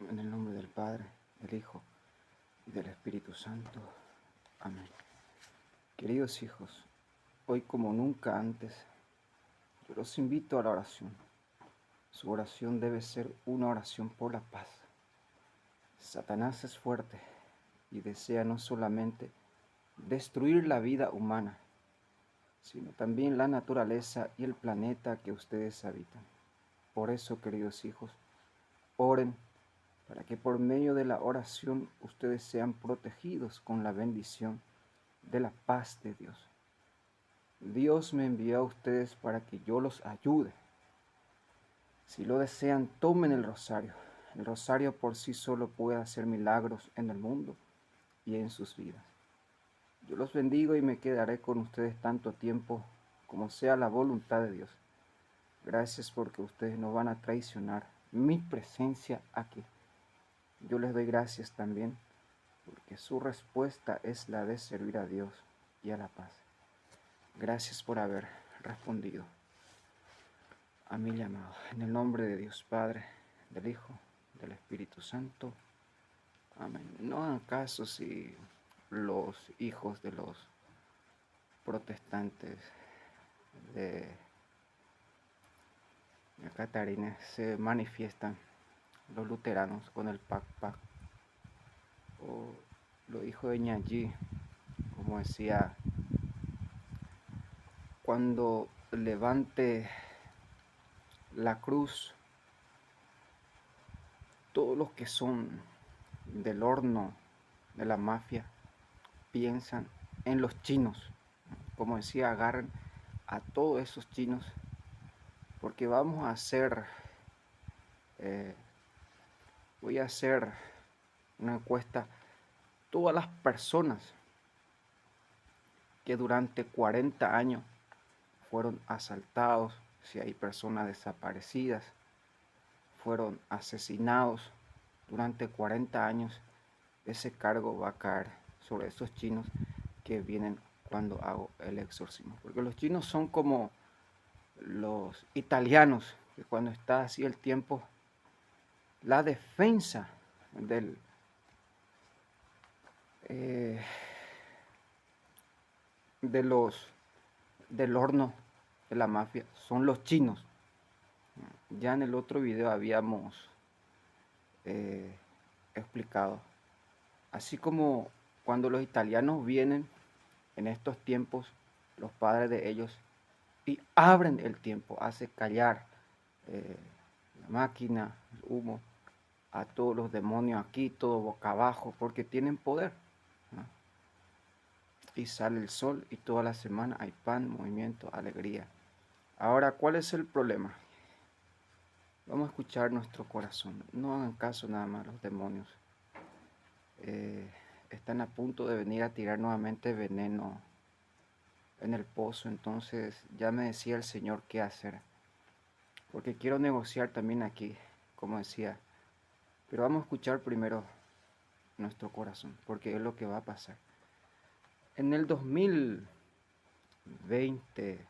En el nombre del Padre, del Hijo y del Espíritu Santo. Amén. Queridos hijos, hoy como nunca antes, yo los invito a la oración. Su oración debe ser una oración por la paz. Satanás es fuerte y desea no solamente destruir la vida humana, sino también la naturaleza y el planeta que ustedes habitan. Por eso, queridos hijos, oren para que por medio de la oración ustedes sean protegidos con la bendición de la paz de Dios. Dios me envió a ustedes para que yo los ayude. Si lo desean, tomen el rosario. El rosario por sí solo puede hacer milagros en el mundo y en sus vidas. Yo los bendigo y me quedaré con ustedes tanto tiempo como sea la voluntad de Dios. Gracias porque ustedes no van a traicionar mi presencia aquí. Yo les doy gracias también porque su respuesta es la de servir a Dios y a la paz. Gracias por haber respondido a mi llamado. En el nombre de Dios Padre, del Hijo, del Espíritu Santo. Amén. No hagan caso si los hijos de los protestantes de Catarina se manifiestan, los luteranos con el PAC o los hijos de Ñallí, como decía, cuando levante la cruz, todos los que son del horno de la mafia piensan en los chinos. Como decía, agarren a todos esos chinos porque vamos a hacer, voy a hacer una encuesta. Todas las personas que durante 40 años fueron asaltados, si hay personas desaparecidas, fueron asesinados durante 40 años, ese cargo va a caer sobre esos chinos que vienen cuando hago el exorcismo. Porque los chinos son como los italianos, que cuando está así el tiempo, la defensa eh, de del horno de la mafia son los chinos. Ya en el otro video habíamos explicado. Así como cuando los italianos vienen en estos tiempos, los padres de ellos, y abren el tiempo, hace callar la máquina, el humo, a todos los demonios aquí, todo boca abajo, porque tienen poder, ¿no? Y sale el sol y toda la semana hay pan, movimiento, alegría. Ahora, ¿cuál es el problema? Vamos a escuchar nuestro corazón. No hagan caso nada más los demonios. Están a punto de venir a tirar nuevamente veneno en el pozo. Entonces ya me decía el Señor qué hacer. Porque quiero negociar también aquí, como decía. Pero vamos a escuchar primero nuestro corazón, porque es lo que va a pasar. En el 2020,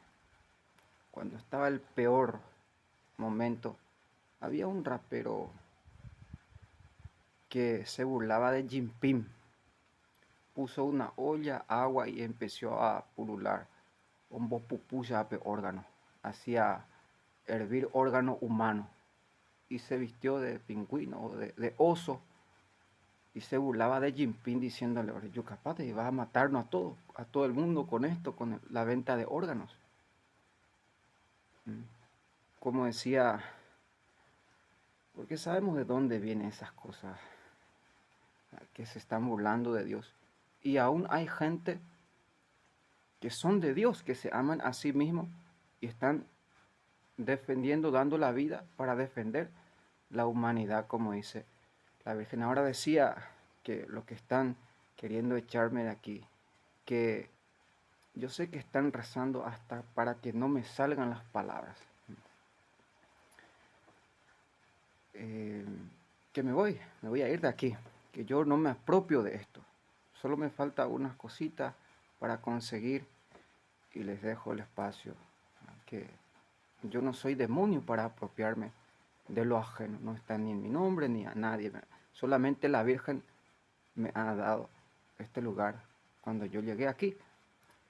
cuando estaba el peor momento, había un rapero que se burlaba de Jinping. Puso una olla, agua y empezó a pulular un pupuya de órgano. Hacía hervir órgano humano y se vistió de pingüino o de oso y se burlaba de Jinping diciéndole, yo capaz te vas a matarnos a todo el mundo con esto, con la venta de órganos. Como decía, porque sabemos de dónde vienen esas cosas, que se están burlando de Dios. Y aún hay gente que son de Dios, que se aman a sí mismos y están defendiendo, dando la vida para defender la humanidad, como dice la Virgen. Ahora decía que lo que están queriendo echarme de aquí, que yo sé que están rezando hasta para que no me salgan las palabras. Que me voy a ir de aquí, que yo no me apropio de esto. Solo me falta unas cositas para conseguir y les dejo el espacio, que yo no soy demonio para apropiarme de lo ajeno. No está ni en mi nombre ni a nadie. Solamente la Virgen me ha dado este lugar. Cuando yo llegué aquí,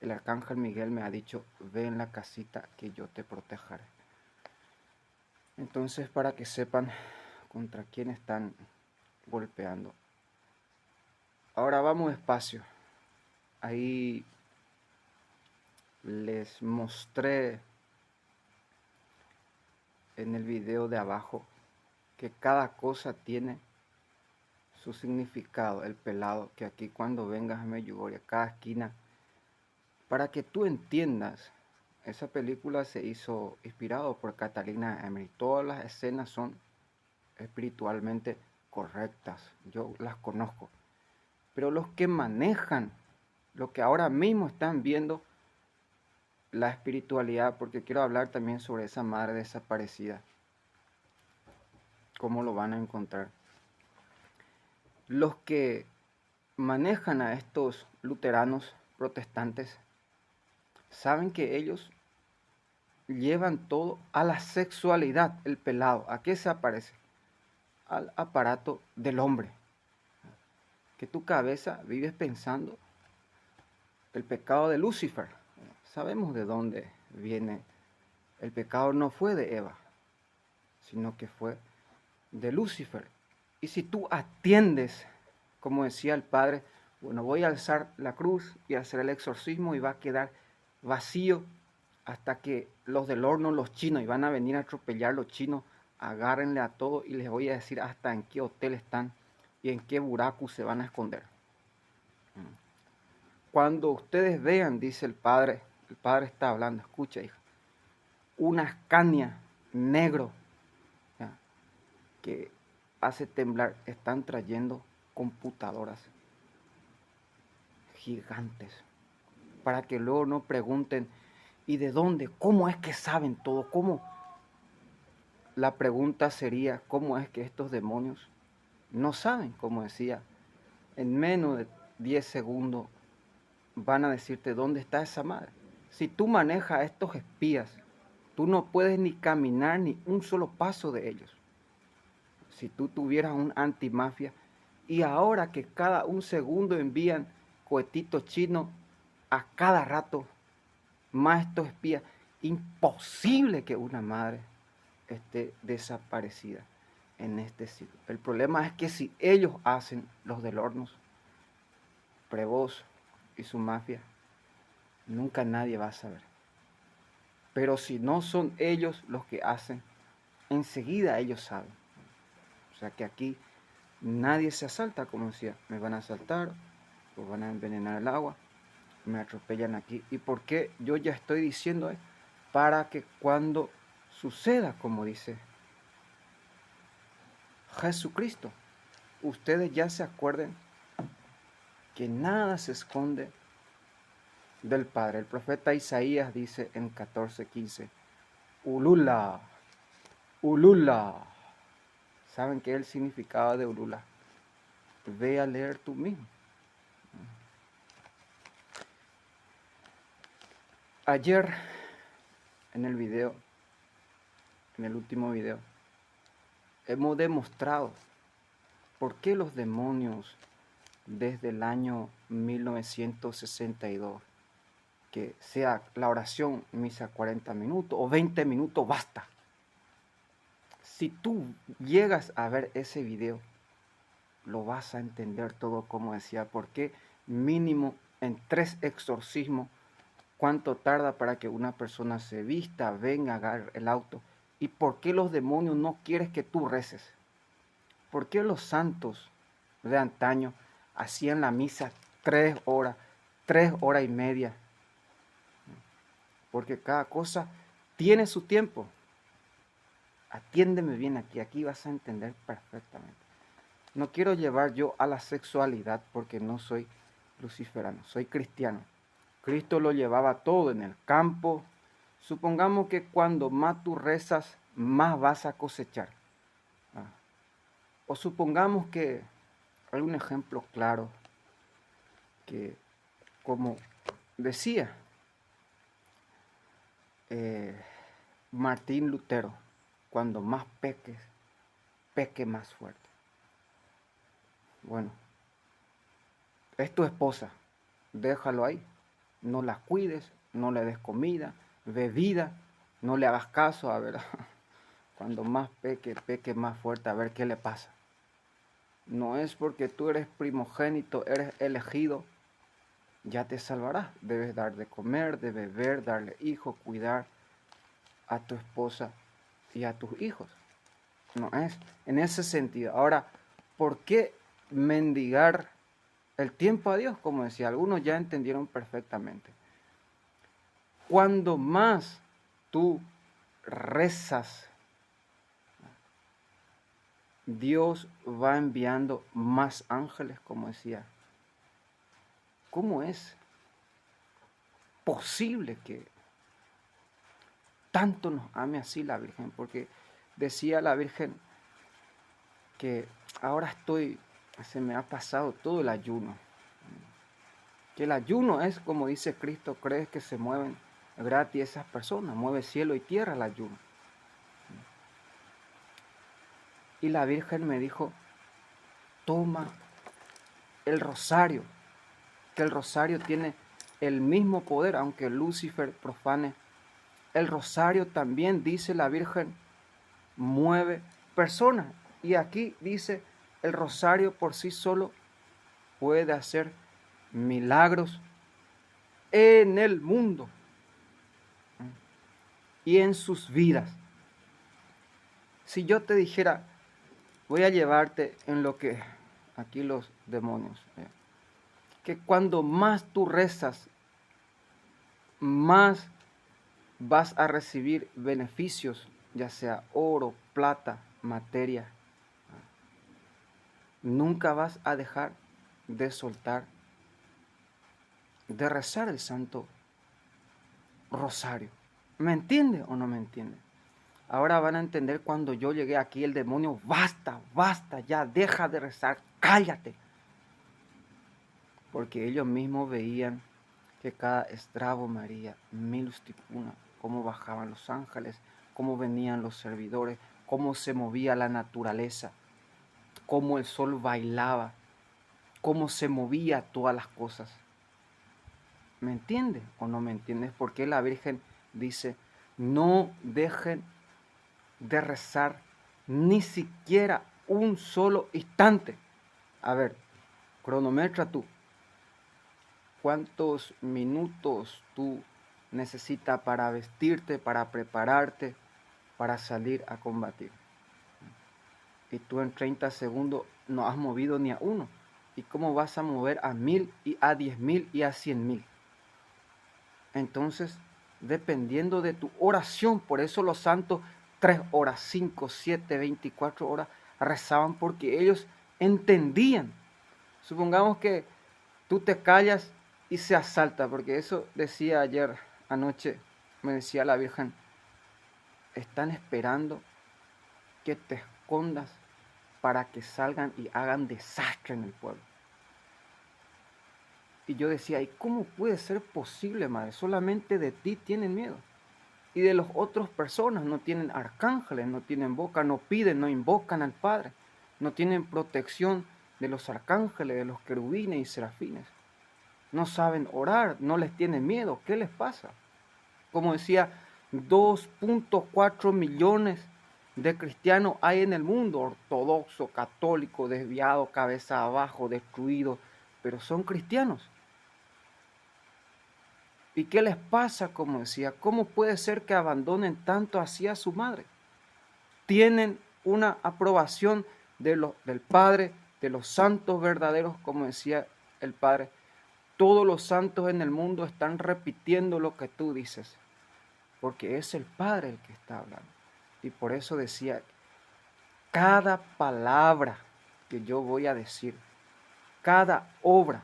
el arcángel Miguel me ha dicho, ve en la casita que yo te protegeré. Entonces, para que sepan contra quién están golpeando. Ahora vamos despacio. Ahí les mostré en el video de abajo que cada cosa tiene su significado. El pelado, que aquí cuando vengas a Medjugorje, cada esquina, para que tú entiendas. Esa película se hizo inspirado por Catalina Emery. Todas las escenas son espiritualmente correctas. Yo las conozco. Pero los que manejan lo que ahora mismo están viendo, la espiritualidad, porque quiero hablar también sobre esa madre desaparecida. ¿Cómo lo van a encontrar? Los que manejan a estos luteranos protestantes saben que ellos llevan todo a la sexualidad, el pelado. ¿A qué se aparece? Al aparato del hombre. Que tu cabeza vives pensando el pecado de Lucifer. Sabemos de dónde viene. El pecado no fue de Eva, sino que fue de Lucifer. Y si tú atiendes, como decía el Padre, bueno, voy a alzar la cruz y hacer el exorcismo y va a quedar vacío hasta que los del horno, los chinos, y van a venir a atropellar los chinos, agárrenle a todos y les voy a decir hasta en qué hotel están y en qué buraco se van a esconder. Cuando ustedes vean, dice el Padre está hablando, escucha hija, una Scania negro, ¿ya?, que hace temblar, están trayendo computadoras gigantes para que luego no pregunten ¿y de dónde? ¿Cómo es que saben todo? ¿Cómo? La pregunta sería ¿cómo es que estos demonios no saben? Como decía, en menos de 10 segundos van a decirte dónde está esa madre. Si tú manejas a estos espías, tú no puedes ni caminar ni un solo paso de ellos. Si tú tuvieras un antimafia, y ahora que cada un segundo envían cohetitos chinos a cada rato, más estos espías, imposible que una madre esté desaparecida en este siglo. El problema es que si ellos hacen, los del Hornos, Prevost y su mafia, nunca nadie va a saber. Pero si no son ellos los que hacen, enseguida ellos saben. O sea que aquí nadie se asalta, como decía, me van a asaltar, pues van a envenenar el agua, me atropellan aquí. ¿Y por qué yo ya estoy diciendo esto? Para que cuando suceda, como dice Jesucristo, ustedes ya se acuerden que nada se esconde del Padre. El profeta Isaías dice en 14:15, Ulula, Ulula. ¿Saben qué es el significado de Ulula? Ve a leer tú mismo. Ayer en el video, en el último video, hemos demostrado por qué los demonios desde el año 1962, que sea la oración misa 40 minutos o 20 minutos, basta. Si tú llegas a ver ese video, lo vas a entender todo, como decía, porque mínimo en 3 exorcismos, cuánto tarda para que una persona se vista, venga, agarre el auto, y por qué los demonios no quieren que tú reces. ¿Por qué los santos de antaño hacían la misa 3 horas, 3 horas y media? Porque cada cosa tiene su tiempo. Atiéndeme bien aquí, aquí vas a entender perfectamente. No quiero llevar yo a la sexualidad porque no soy luciferano, soy cristiano. Cristo lo llevaba todo en el campo. Supongamos que cuando más tú rezas, más vas a cosechar. O supongamos que hay un ejemplo claro que, como decía Martín Lutero, cuando más peques, peque más fuerte. Bueno, es tu esposa, déjalo ahí. No la cuides, no le des comida, bebida, no le hagas caso, a ver, cuando más peque, peque más fuerte, a ver qué le pasa. No es porque tú eres primogénito, eres elegido, ya te salvarás. Debes dar de comer, de beber, darle hijo, cuidar a tu esposa y a tus hijos. No es en ese sentido. Ahora, ¿por qué mendigar el tiempo a Dios? Como decía, algunos ya entendieron perfectamente. Cuando más tú rezas, Dios va enviando más ángeles, como decía. ¿Cómo es posible que tanto nos ame así la Virgen? Porque decía la Virgen que ahora se me ha pasado todo el ayuno. Que el ayuno es, como dice Cristo, crees que se mueven gratis esas personas, mueve cielo y tierra el ayuno. Y la Virgen me dijo, toma el rosario, que el rosario tiene el mismo poder, aunque Lucifer profane. El rosario también, dice la Virgen, mueve personas. Y aquí dice, el rosario por sí solo puede hacer milagros en el mundo y en sus vidas. Si yo te dijera, voy a llevarte en lo que aquí los demonios, que cuando más tú rezas, más vas a recibir beneficios, ya sea oro, plata, materia. Nunca vas a dejar de soltar, de rezar el Santo Rosario. ¿Me entiende o no me entiende? Ahora van a entender cuando yo llegué aquí, el demonio, basta, basta, ya, deja de rezar, cállate. Porque ellos mismos veían que cada estrabo María, milus ticuna, cómo bajaban los ángeles, cómo venían los servidores, cómo se movía la naturaleza, cómo el sol bailaba, cómo se movía todas las cosas. ¿Me entiende o no me entiendes? Porque la Virgen dice, no dejen de rezar ni siquiera un solo instante. A ver, cronometra tú. ¿Cuántos minutos tú necesitas para vestirte, para prepararte, para salir a combatir? Y tú en 30 segundos no has movido ni a uno. ¿Y cómo vas a mover a 1000 y a 10.000 y a 100.000? Entonces, dependiendo de tu oración, por eso los santos 3 horas, 5, 7, 24 horas rezaban, porque ellos entendían. Supongamos que tú te callas y se asalta, porque eso decía ayer anoche, me decía la Virgen, están esperando que te escondas para que salgan y hagan desastre en el pueblo. Y yo decía, ¿y cómo puede ser posible, madre? Solamente de ti tienen miedo. Y de las otras personas no tienen arcángeles, no tienen boca, no piden, no invocan al Padre. No tienen protección de los arcángeles, de los querubines y serafines. No saben orar, no les tienen miedo. ¿Qué les pasa? Como decía, 2.4 millones de cristianos hay en el mundo, ortodoxo, católico, desviado, cabeza abajo, destruido, pero son cristianos. ¿Y qué les pasa? Como decía, ¿cómo puede ser que abandonen tanto así a su madre? Tienen una aprobación del Padre, de los santos verdaderos, como decía el Padre. Todos los santos en el mundo están repitiendo lo que tú dices, porque es el Padre el que está hablando. Y por eso decía, cada palabra que yo voy a decir, cada obra,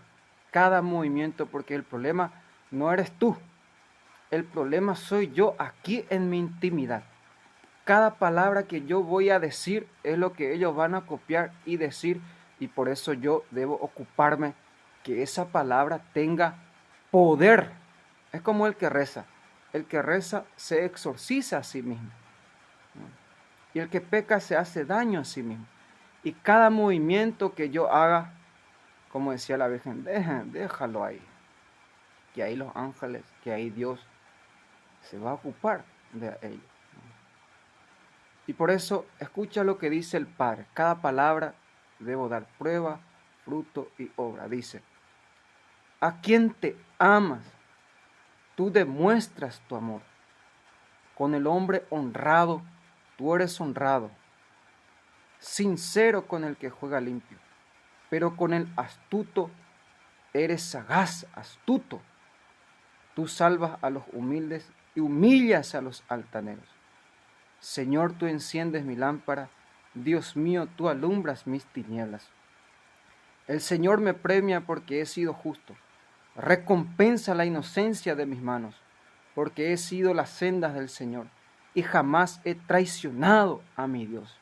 cada movimiento, porque el problema no eres tú, el problema soy yo aquí en mi intimidad. Cada palabra que yo voy a decir es lo que ellos van a copiar y decir, y por eso yo debo ocuparme que esa palabra tenga poder. Es como el que reza. El que reza se exorciza a sí mismo. Y el que peca se hace daño a sí mismo. Y cada movimiento que yo haga, como decía la Virgen, déjalo ahí. Que ahí los ángeles, que ahí Dios se va a ocupar de ello. Y por eso escucha lo que dice el Padre. Cada palabra debo dar prueba, fruto y obra. Dice, a quien te amas, tú demuestras tu amor. Con el hombre honrado, tú eres honrado. Sincero con el que juega limpio. Pero con el astuto, eres sagaz, astuto. Tú salvas a los humildes y humillas a los altaneros. Señor, tú enciendes mi lámpara. Dios mío, tú alumbras mis tinieblas. El Señor me premia porque he sido justo. Recompensa la inocencia de mis manos, porque he sido las sendas del Señor y jamás he traicionado a mi Dios.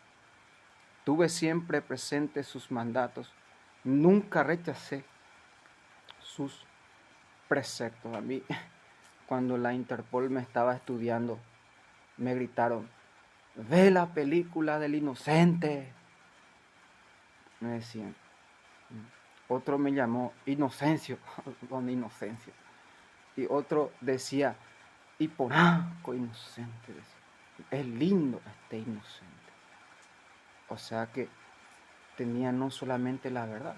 Tuve siempre presentes sus mandatos, nunca rechacé sus preceptos. A mí, cuando la Interpol me estaba estudiando, me gritaron, ve la película del inocente, me decían. Otro me llamó Inocencio, con inocencia. Y otro decía, y por inocente. Decía. Es lindo este inocente. O sea que tenía no solamente la verdad,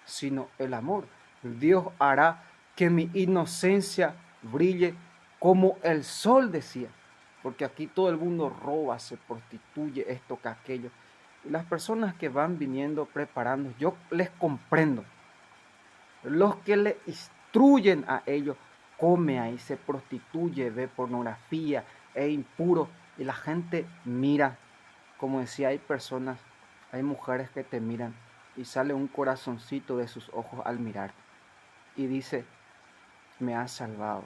sino el amor. Dios hará que mi inocencia brille como el sol, decía. Porque aquí todo el mundo roba, se prostituye, esto que aquello. Y las personas que van viniendo preparando, yo les comprendo. Los que le instruyen a ellos, come ahí, se prostituye, ve pornografía, es impuro. Y la gente mira, como decía, hay personas, hay mujeres que te miran y sale un corazoncito de sus ojos al mirar. Y dice, me has salvado.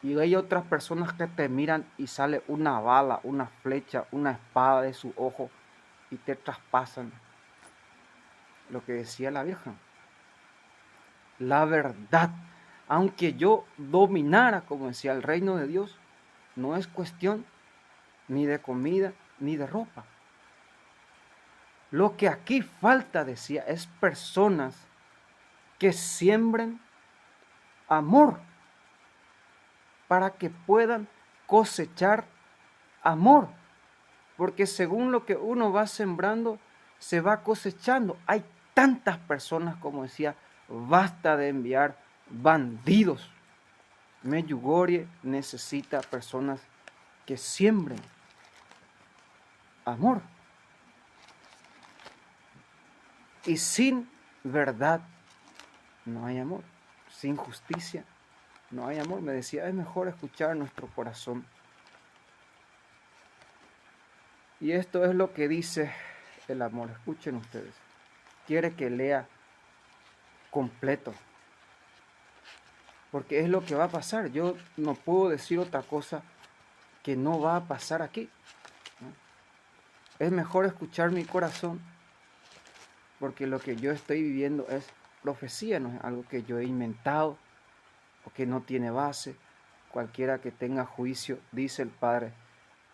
Y hay otras personas que te miran y sale una bala, una flecha, una espada de su ojo y te traspasan. Lo que decía la Virgen. La verdad, aunque yo dominara, como decía, el reino de Dios, no es cuestión ni de comida ni de ropa. Lo que aquí falta, decía, es personas que siembren amor para que puedan cosechar amor. Porque según lo que uno va sembrando, se va cosechando. Hay tantas personas, como decía, basta de enviar bandidos. Medjugorje necesita personas que siembren amor. Y sin verdad no hay amor. Sin justicia no hay amor. Me decía, es mejor escuchar nuestro corazón. Y esto es lo que dice el amor. Escuchen ustedes. Quiere que lea completo. Porque es lo que va a pasar. Yo no puedo decir otra cosa que no va a pasar aquí. Es mejor escuchar mi corazón, porque lo que yo estoy viviendo es profecía, no es algo que yo he inventado o que no tiene base. Cualquiera que tenga juicio, dice el Padre,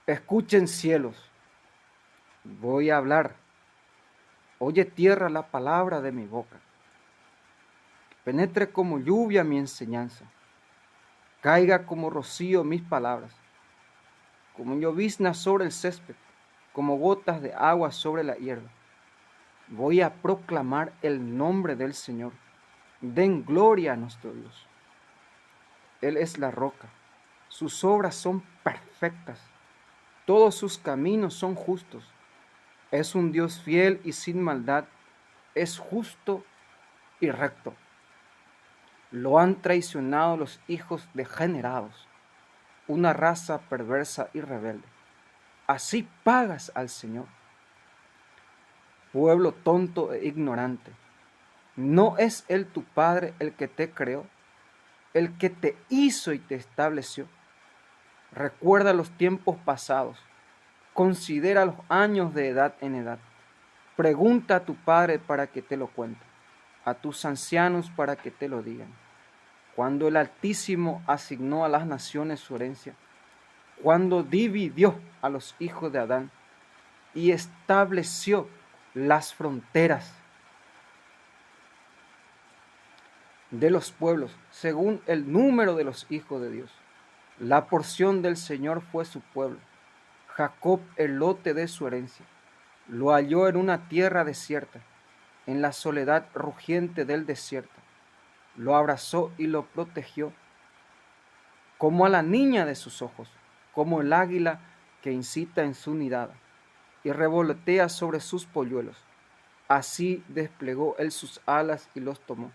escuchen cielos, voy a hablar. Oye tierra la palabra de mi boca. Penetre como lluvia mi enseñanza. Caiga como rocío mis palabras. Como llovizna sobre el césped, como gotas de agua sobre la hierba. Voy a proclamar el nombre del Señor. Den gloria a nuestro Dios. Él es la roca. Sus obras son perfectas. Todos sus caminos son justos. Es un Dios fiel y sin maldad. Es justo y recto. Lo han traicionado los hijos degenerados, una raza perversa y rebelde. Así pagas al Señor. Pueblo tonto e ignorante, ¿no es Él tu Padre el que te creó, el que te hizo y te estableció? Recuerda los tiempos pasados, considera los años de edad en edad. Pregunta a tu Padre para que te lo cuente, a tus ancianos para que te lo digan. Cuando el Altísimo asignó a las naciones su herencia, cuando dividió a los hijos de Adán, y estableció las fronteras de los pueblos según el número de los hijos de Dios. La porción del Señor fue su pueblo, Jacob el lote de su herencia. Lo halló en una tierra desierta, en la soledad rugiente del desierto. Lo abrazó y lo protegió, como a la niña de sus ojos, como el águila que incita en su nidada, y revolotea sobre sus polluelos. Así desplegó él sus alas y los tomó,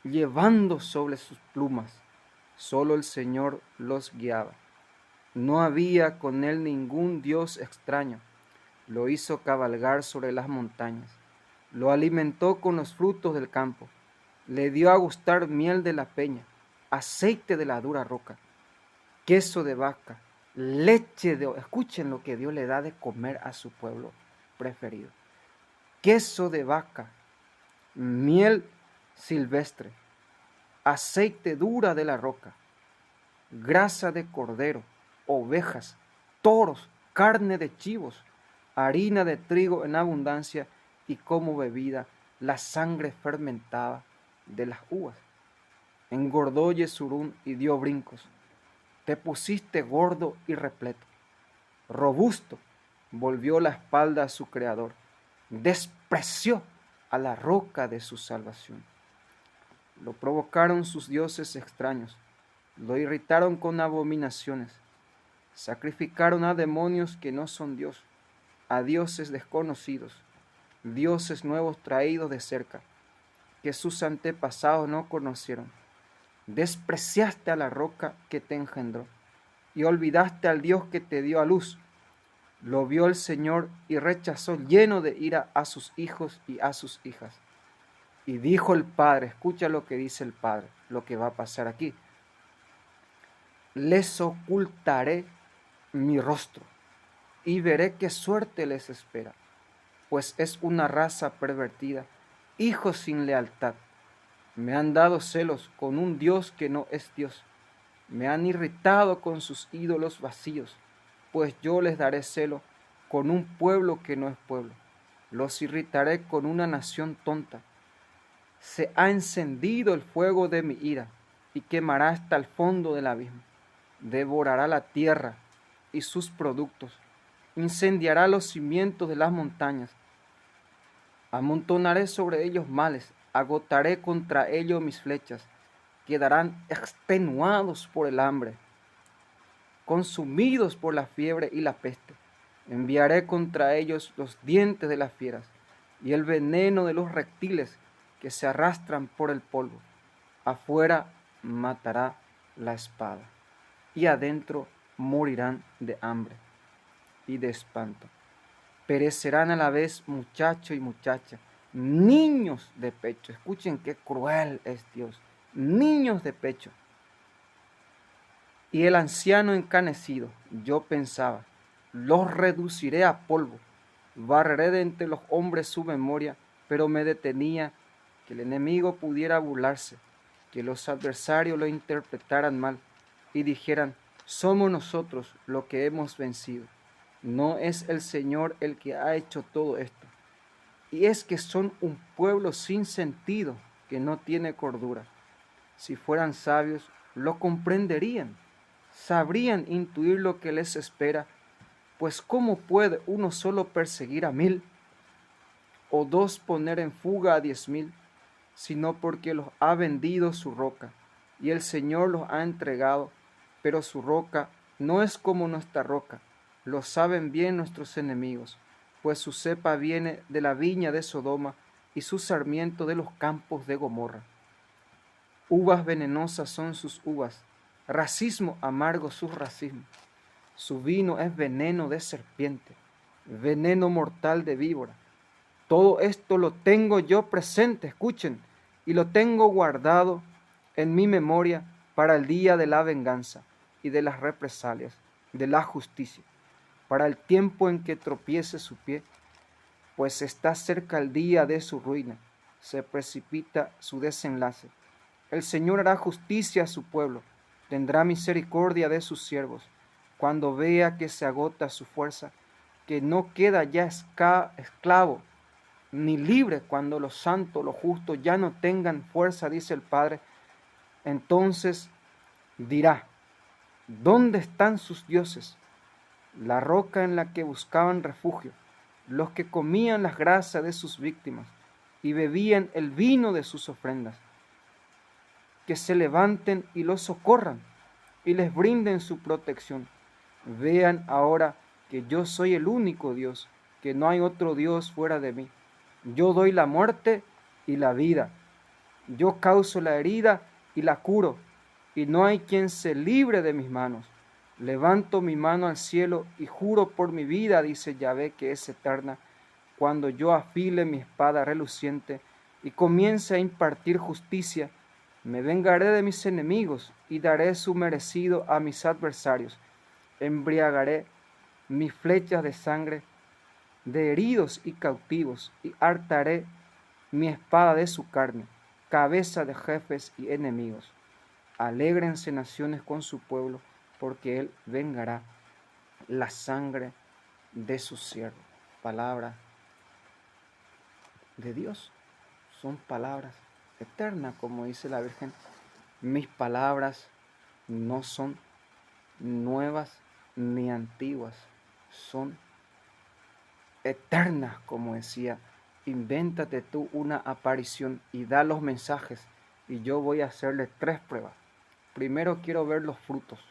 llevando sobre sus plumas. Solo el Señor los guiaba. No había con él ningún dios extraño. Lo hizo cabalgar sobre las montañas. Lo alimentó con los frutos del campo. Le dio a gustar miel de la peña, aceite de la dura roca, queso de vaca, leche de... Escuchen lo que Dios le da de comer a su pueblo preferido. Queso de vaca, miel silvestre, aceite dura de la roca, grasa de cordero, ovejas, toros, carne de chivos, harina de trigo en abundancia y como bebida la sangre fermentada de las uvas. Engordó Yesurún y dio brincos. Te pusiste gordo y repleto. Robusto, volvió la espalda a su creador. Despreció a la roca de su salvación. Lo provocaron sus dioses extraños. Lo irritaron con abominaciones. Sacrificaron a demonios que no son Dios, a dioses desconocidos, dioses nuevos traídos de cerca, que sus antepasados no conocieron. Despreciaste a la roca que te engendró, y olvidaste al Dios que te dio a luz. Lo vio el Señor y rechazó lleno de ira a sus hijos y a sus hijas. Y dijo el Padre, escucha lo que dice el Padre, lo que va a pasar aquí. Les ocultaré mi rostro y veré qué suerte les espera, pues es una raza pervertida, hijos sin lealtad. Me han dado celos con un Dios que no es Dios. Me han irritado con sus ídolos vacíos, pues yo les daré celo con un pueblo que no es pueblo. Los irritaré con una nación tonta. Se ha encendido el fuego de mi ira y quemará hasta el fondo del abismo. Devorará la tierra y sus productos, incendiará los cimientos de las montañas. Amontonaré sobre ellos males, agotaré contra ellos mis flechas, quedarán extenuados por el hambre, consumidos por la fiebre y la peste. Enviaré contra ellos los dientes de las fieras y el veneno de los reptiles que se arrastran por el polvo. Afuera matará la espada y adentro morirán de hambre y de espanto. Perecerán a la vez muchacho y muchacha, niños de pecho. Escuchen qué cruel es Dios. Niños de pecho. Y el anciano encanecido, yo pensaba, los reduciré a polvo, barreré de entre los hombres su memoria, pero me detenía que el enemigo pudiera burlarse, que los adversarios lo interpretaran mal y dijeran, somos nosotros los que hemos vencido. No es el Señor el que ha hecho todo esto. Y es que son un pueblo sin sentido, que no tiene cordura. Si fueran sabios, lo comprenderían, sabrían intuir lo que les espera, pues ¿cómo puede uno solo perseguir a 1000, o dos poner en fuga a 10,000, sino porque los ha vendido su roca, y el Señor los ha entregado, pero su roca no es como nuestra roca. Lo saben bien nuestros enemigos, pues su cepa viene de la viña de Sodoma y su sarmiento de los campos de Gomorra. Uvas venenosas son sus uvas, racismo amargo sus racismos. Su vino es veneno de serpiente, veneno mortal de víbora. Todo esto lo tengo yo presente, escuchen, y lo tengo guardado en mi memoria para el día de la venganza y de las represalias, de la justicia, para el tiempo en que tropiece su pie, pues está cerca el día de su ruina, se precipita su desenlace. El Señor hará justicia a su pueblo, tendrá misericordia de sus siervos. Cuando vea que se agota su fuerza, que no queda ya esclavo ni libre cuando los santos, los justos ya no tengan fuerza, dice el Padre. Entonces dirá, ¿dónde están sus dioses? La roca en la que buscaban refugio, los que comían las grasas de sus víctimas y bebían el vino de sus ofrendas. Que se levanten y los socorran y les brinden su protección. Vean ahora que yo soy el único Dios, que no hay otro Dios fuera de mí. Yo doy la muerte y la vida. Yo causo la herida y la curo, y no hay quien se libre de mis manos. Levanto mi mano al cielo y juro por mi vida, dice Yahvé, que es eterna, cuando yo afile mi espada reluciente y comience a impartir justicia, me vengaré de mis enemigos y daré su merecido a mis adversarios. Embriagaré mis flechas de sangre de heridos y cautivos, y hartaré mi espada de su carne, cabeza de jefes y enemigos. Alégrense naciones con su pueblo, porque él vengará la sangre de su siervo. Palabra de Dios, son palabras eternas, como dice la Virgen. Mis palabras no son nuevas ni antiguas, son eternas, como decía. Invéntate tú una aparición y da los mensajes, y yo voy a hacerle 3 pruebas. Primero quiero ver los frutos,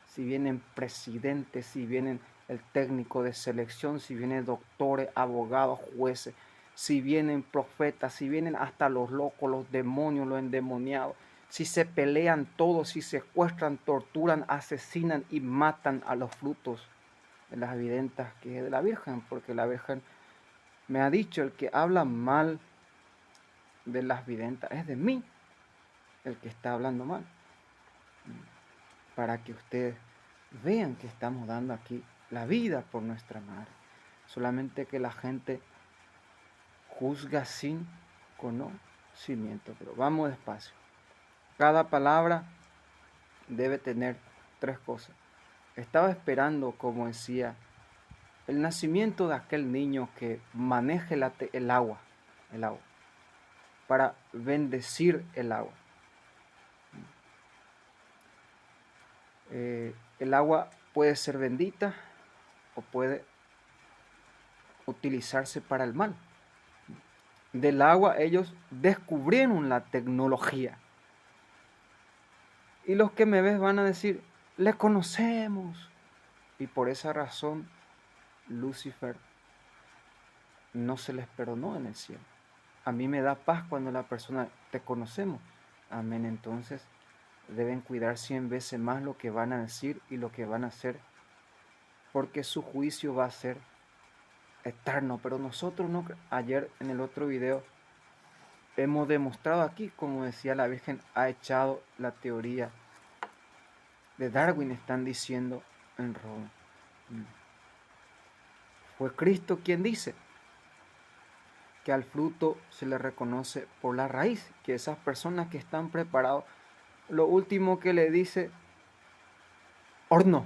si vienen presidentes, si vienen el técnico de selección, si vienen doctores, abogados, jueces, si vienen profetas, si vienen hasta los locos, los demonios, los endemoniados, si se pelean todos, si secuestran, torturan, asesinan y matan a los frutos de las evidentas que es de la Virgen, porque la Virgen me ha dicho, el que habla mal de las videntes es de mí, el que está hablando mal, para que ustedes vean que estamos dando aquí la vida por nuestra madre. Solamente que la gente juzga sin conocimiento, pero vamos despacio. Cada palabra debe tener 3 cosas. Estaba esperando, como decía, el nacimiento de aquel niño que maneje el agua, para bendecir el agua. El agua puede ser bendita o puede utilizarse para el mal. Del agua ellos descubrieron la tecnología. Y los que me ves van a decir, le conocemos. Y por esa razón, Lucifer no se les perdonó en el cielo. A mí me da paz cuando la persona, te conocemos. Amén. Entonces, deben cuidar 100 veces más lo que van a decir y lo que van a hacer, porque su juicio va a ser eterno. Pero nosotros no. Ayer en el otro video hemos demostrado aquí, como decía la Virgen, ha echado la teoría de Darwin, están diciendo en Roma. Fue Cristo quien dice que al fruto se le reconoce por la raíz, que esas personas que están preparados, lo último que le dice, horno,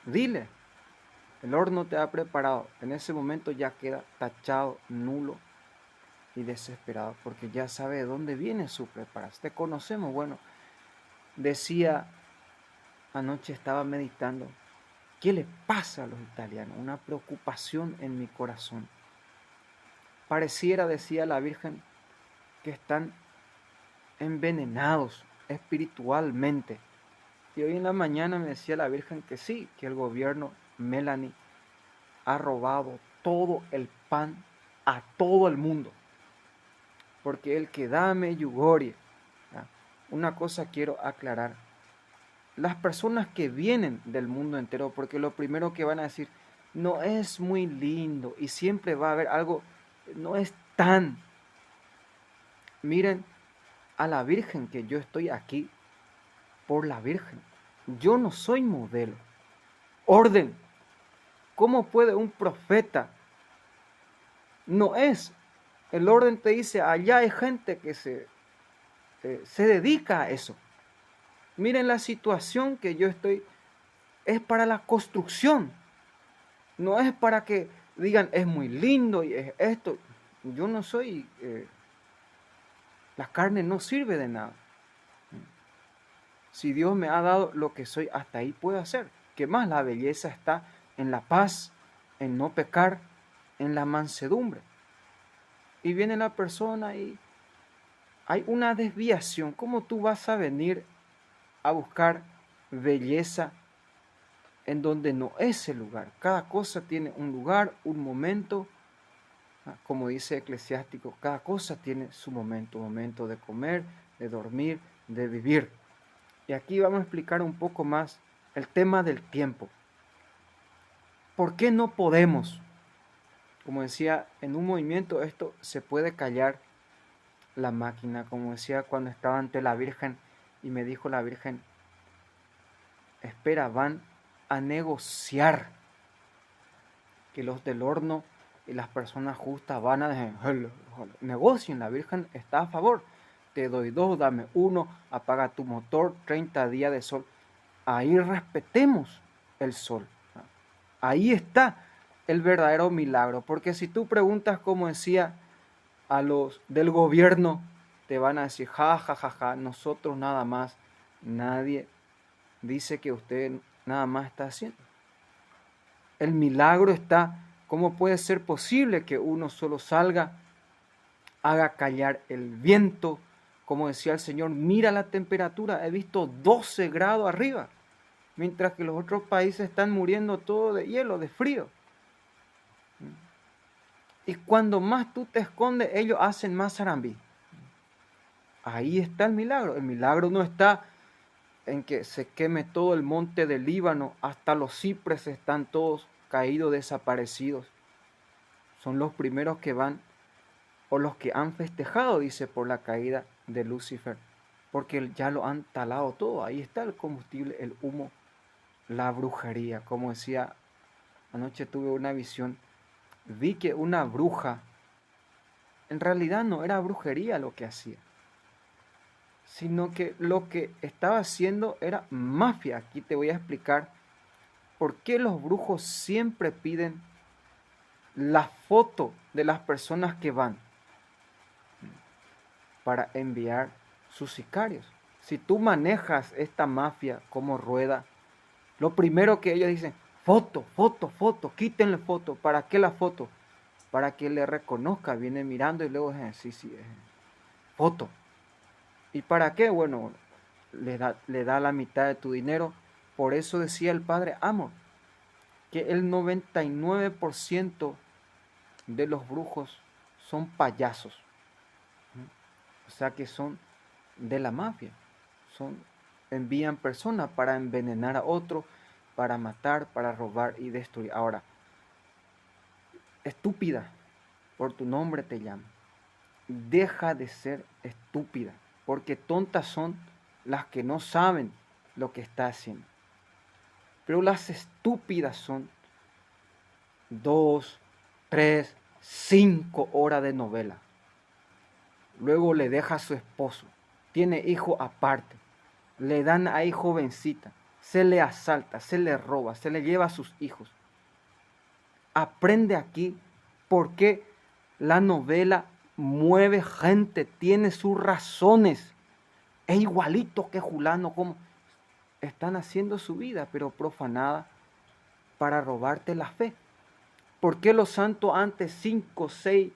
dile, el horno te ha preparado. En ese momento ya queda tachado, nulo y desesperado, porque ya sabe de dónde viene su preparación. Te conocemos. Bueno, decía, anoche estaba meditando, ¿qué le pasa a los italianos? Una preocupación en mi corazón. Pareciera, decía la Virgen, que están envenenados espiritualmente. Y hoy en la mañana me decía la Virgen que sí, que el gobierno Melanie ha robado todo el pan a todo el mundo. Porque el que dame yugorie. Una cosa quiero aclarar. Las personas que vienen del mundo entero, porque lo primero que van a decir, no es muy lindo y siempre va a haber algo, no es tan. Miren a la Virgen, que yo estoy aquí por la Virgen. Yo no soy modelo. Orden. ¿Cómo puede un profeta? No es. El orden te dice, allá hay gente que se dedica a eso. Miren la situación que yo estoy, es para la construcción. No es para que digan es muy lindo y es esto. Yo no soy, la carne no sirve de nada. Si Dios me ha dado lo que soy, hasta ahí puedo hacer. ¿Qué más? La belleza está en la paz, en no pecar, en la mansedumbre. Y viene la persona y hay una desviación. ¿Cómo tú vas a venir a buscar belleza en donde no es el lugar? Cada cosa tiene un lugar, un momento. Como dice Eclesiástico, cada cosa tiene su momento. Momento de comer, de dormir, de vivir. Y aquí vamos a explicar un poco más el tema del tiempo. ¿Por qué no podemos? Como decía, en un movimiento esto se puede callar la máquina. Como decía cuando estaba ante la Virgen y me dijo la Virgen, espera, van a negociar, que los del horno y las personas justas van a negocien, la Virgen está a favor. Te doy 2, dame 1, apaga tu motor, 30 días de sol. Ahí respetemos el sol. Ahí está el verdadero milagro. Porque si tú preguntas, como decía, a los del gobierno, te van a decir, ja, ja, ja, ja, nosotros nada más, nadie dice que usted nada más está haciendo. El milagro está, ¿cómo puede ser posible que uno solo salga, haga callar el viento? Como decía el Señor, mira la temperatura, he visto 12 grados arriba, mientras que los otros países están muriendo todo de hielo, de frío. Y cuando más tú te escondes, ellos hacen más zarambí. Ahí está el milagro. El milagro no está en que se queme todo el monte del Líbano, hasta los cipreses están todos caídos, desaparecidos. Son los primeros que van, o los que han festejado, dice, por la caída de Lucifer, porque ya lo han talado todo. Ahí está el combustible, el humo, la brujería. Como decía, anoche tuve una visión, vi que una bruja, en realidad no era brujería lo que hacía, sino que lo que estaba haciendo era mafia. Aquí te voy a explicar por qué los brujos siempre piden la foto de las personas que van para enviar sus sicarios. Si tú manejas esta mafia como rueda, lo primero que ellos dicen, foto, foto, foto, quítenle foto. ¿Para qué la foto? Para que le reconozca, viene mirando y luego dice, sí, sí, foto. ¿Y para qué? Bueno, le da la mitad de tu dinero. Por eso decía el padre Amor, que el 99% de los brujos son payasos. O sea que son de la mafia. Envían personas para envenenar a otro, para matar, para robar y destruir. Ahora, estúpida, por tu nombre te llamo. Deja de ser estúpida, porque tontas son las que no saben lo que está haciendo. Pero las estúpidas son 2, 3, 5 horas de novela. Luego le deja a su esposo, tiene hijo aparte, le dan ahí jovencita, se le asalta, se le roba, se le lleva a sus hijos. Aprende aquí por qué la novela mueve gente, tiene sus razones. Es igualito que Julano, como están haciendo su vida, pero profanada para robarte la fe. ¿Por qué los santos antes 5, 6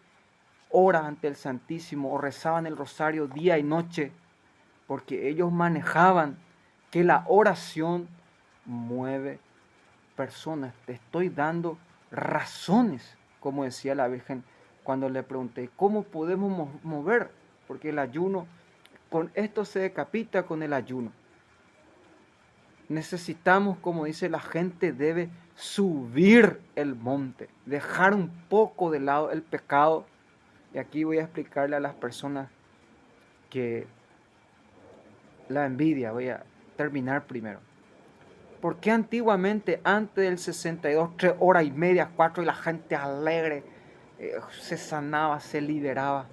horas ante el Santísimo o rezaban el rosario día y noche? Porque ellos manejaban que la oración mueve personas. Te estoy dando razones, como decía la Virgen cuando le pregunté, ¿cómo podemos mover? Porque el ayuno, con esto se decapita con el ayuno. Necesitamos, como dice la gente, debe subir el monte, dejar un poco de lado el pecado. Y aquí voy a explicarle a las personas que la envidia, voy a terminar primero. ¿Por qué antiguamente, antes del 62, 3 horas y media, 4, y la gente alegre, se sanaba, se liberaba?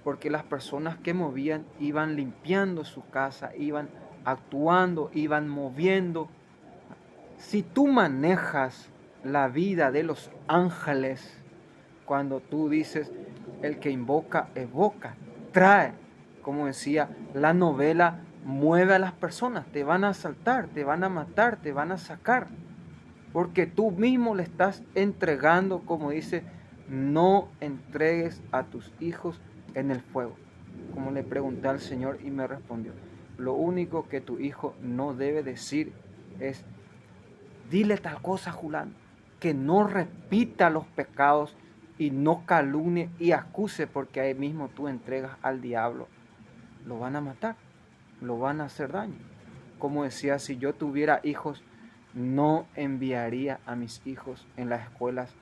Porque las personas que movían iban limpiando su casa, iban actuando, iban moviendo. Si tú manejas la vida de los ángeles, cuando tú dices, el que invoca, evoca, trae, como decía, la novela mueve a las personas, te van a asaltar, te van a matar, te van a sacar, porque tú mismo le estás entregando, como dice, no entregues a tus hijos en el fuego. Como le pregunté al Señor y me respondió, lo único que tu hijo no debe decir es, dile tal cosa a Julano, que no repita los pecados y no calumnie y acuse, porque ahí mismo tú entregas al diablo. Lo van a matar, lo van a hacer daño. Como decía, si yo tuviera hijos, no enviaría a mis hijos en las escuelas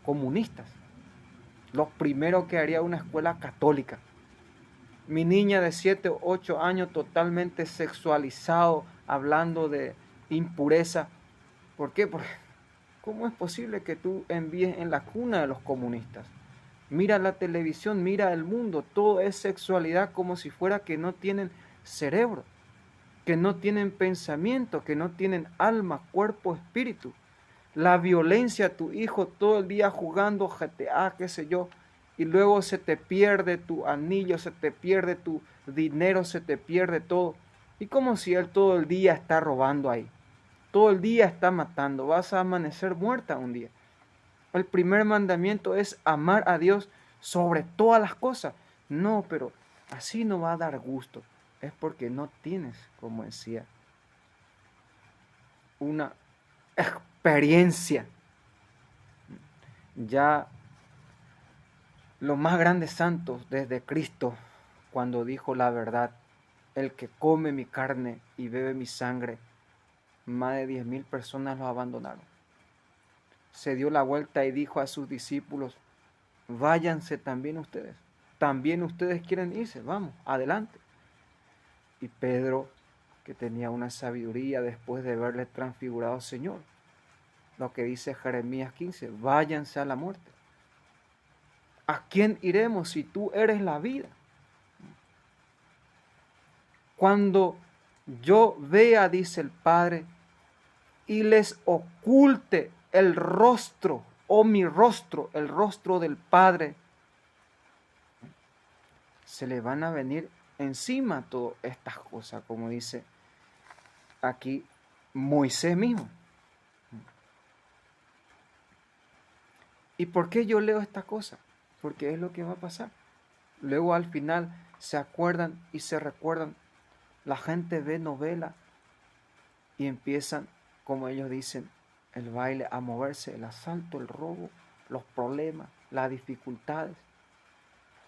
comunistas. Lo primero que haría una escuela católica. Mi niña de 7 o 8 años totalmente sexualizado, hablando de impureza. ¿Por qué? Porque ¿cómo es posible que tú envíes en la cuna de los comunistas? Mira la televisión, mira el mundo, todo es sexualidad como si fuera que no tienen cerebro, que no tienen pensamiento, que no tienen alma, cuerpo, espíritu. La violencia, tu hijo todo el día jugando GTA, qué sé yo, y luego se te pierde tu anillo, se te pierde tu dinero, se te pierde todo. Y como si él todo el día está robando ahí, todo el día está matando, vas a amanecer muerta un día. El primer mandamiento es amar a Dios sobre todas las cosas. No, pero así no va a dar gusto. Es porque no tienes, como decía, una experiencia. Ya los más grandes santos desde Cristo, cuando dijo la verdad, el que come mi carne y bebe mi sangre, más de 10.000 personas lo abandonaron. Se dio la vuelta y dijo a sus discípulos, váyanse también ustedes. También ustedes quieren irse, vamos, adelante. Y Pedro, que tenía una sabiduría después de verle transfigurado, Señor, lo que dice Jeremías 15, váyanse a la muerte. ¿A quién iremos si tú eres la vida? Cuando yo vea, dice el Padre, y les oculte el rostro, o mi rostro, el rostro del Padre, se le van a venir encima todas estas cosas, como dice aquí Moisés mismo. ¿Y por qué yo leo esta cosa? Porque es lo que va a pasar. Luego al final se acuerdan y se recuerdan. La gente ve novela y empiezan, como ellos dicen, el baile a moverse, el asalto, el robo, los problemas, las dificultades.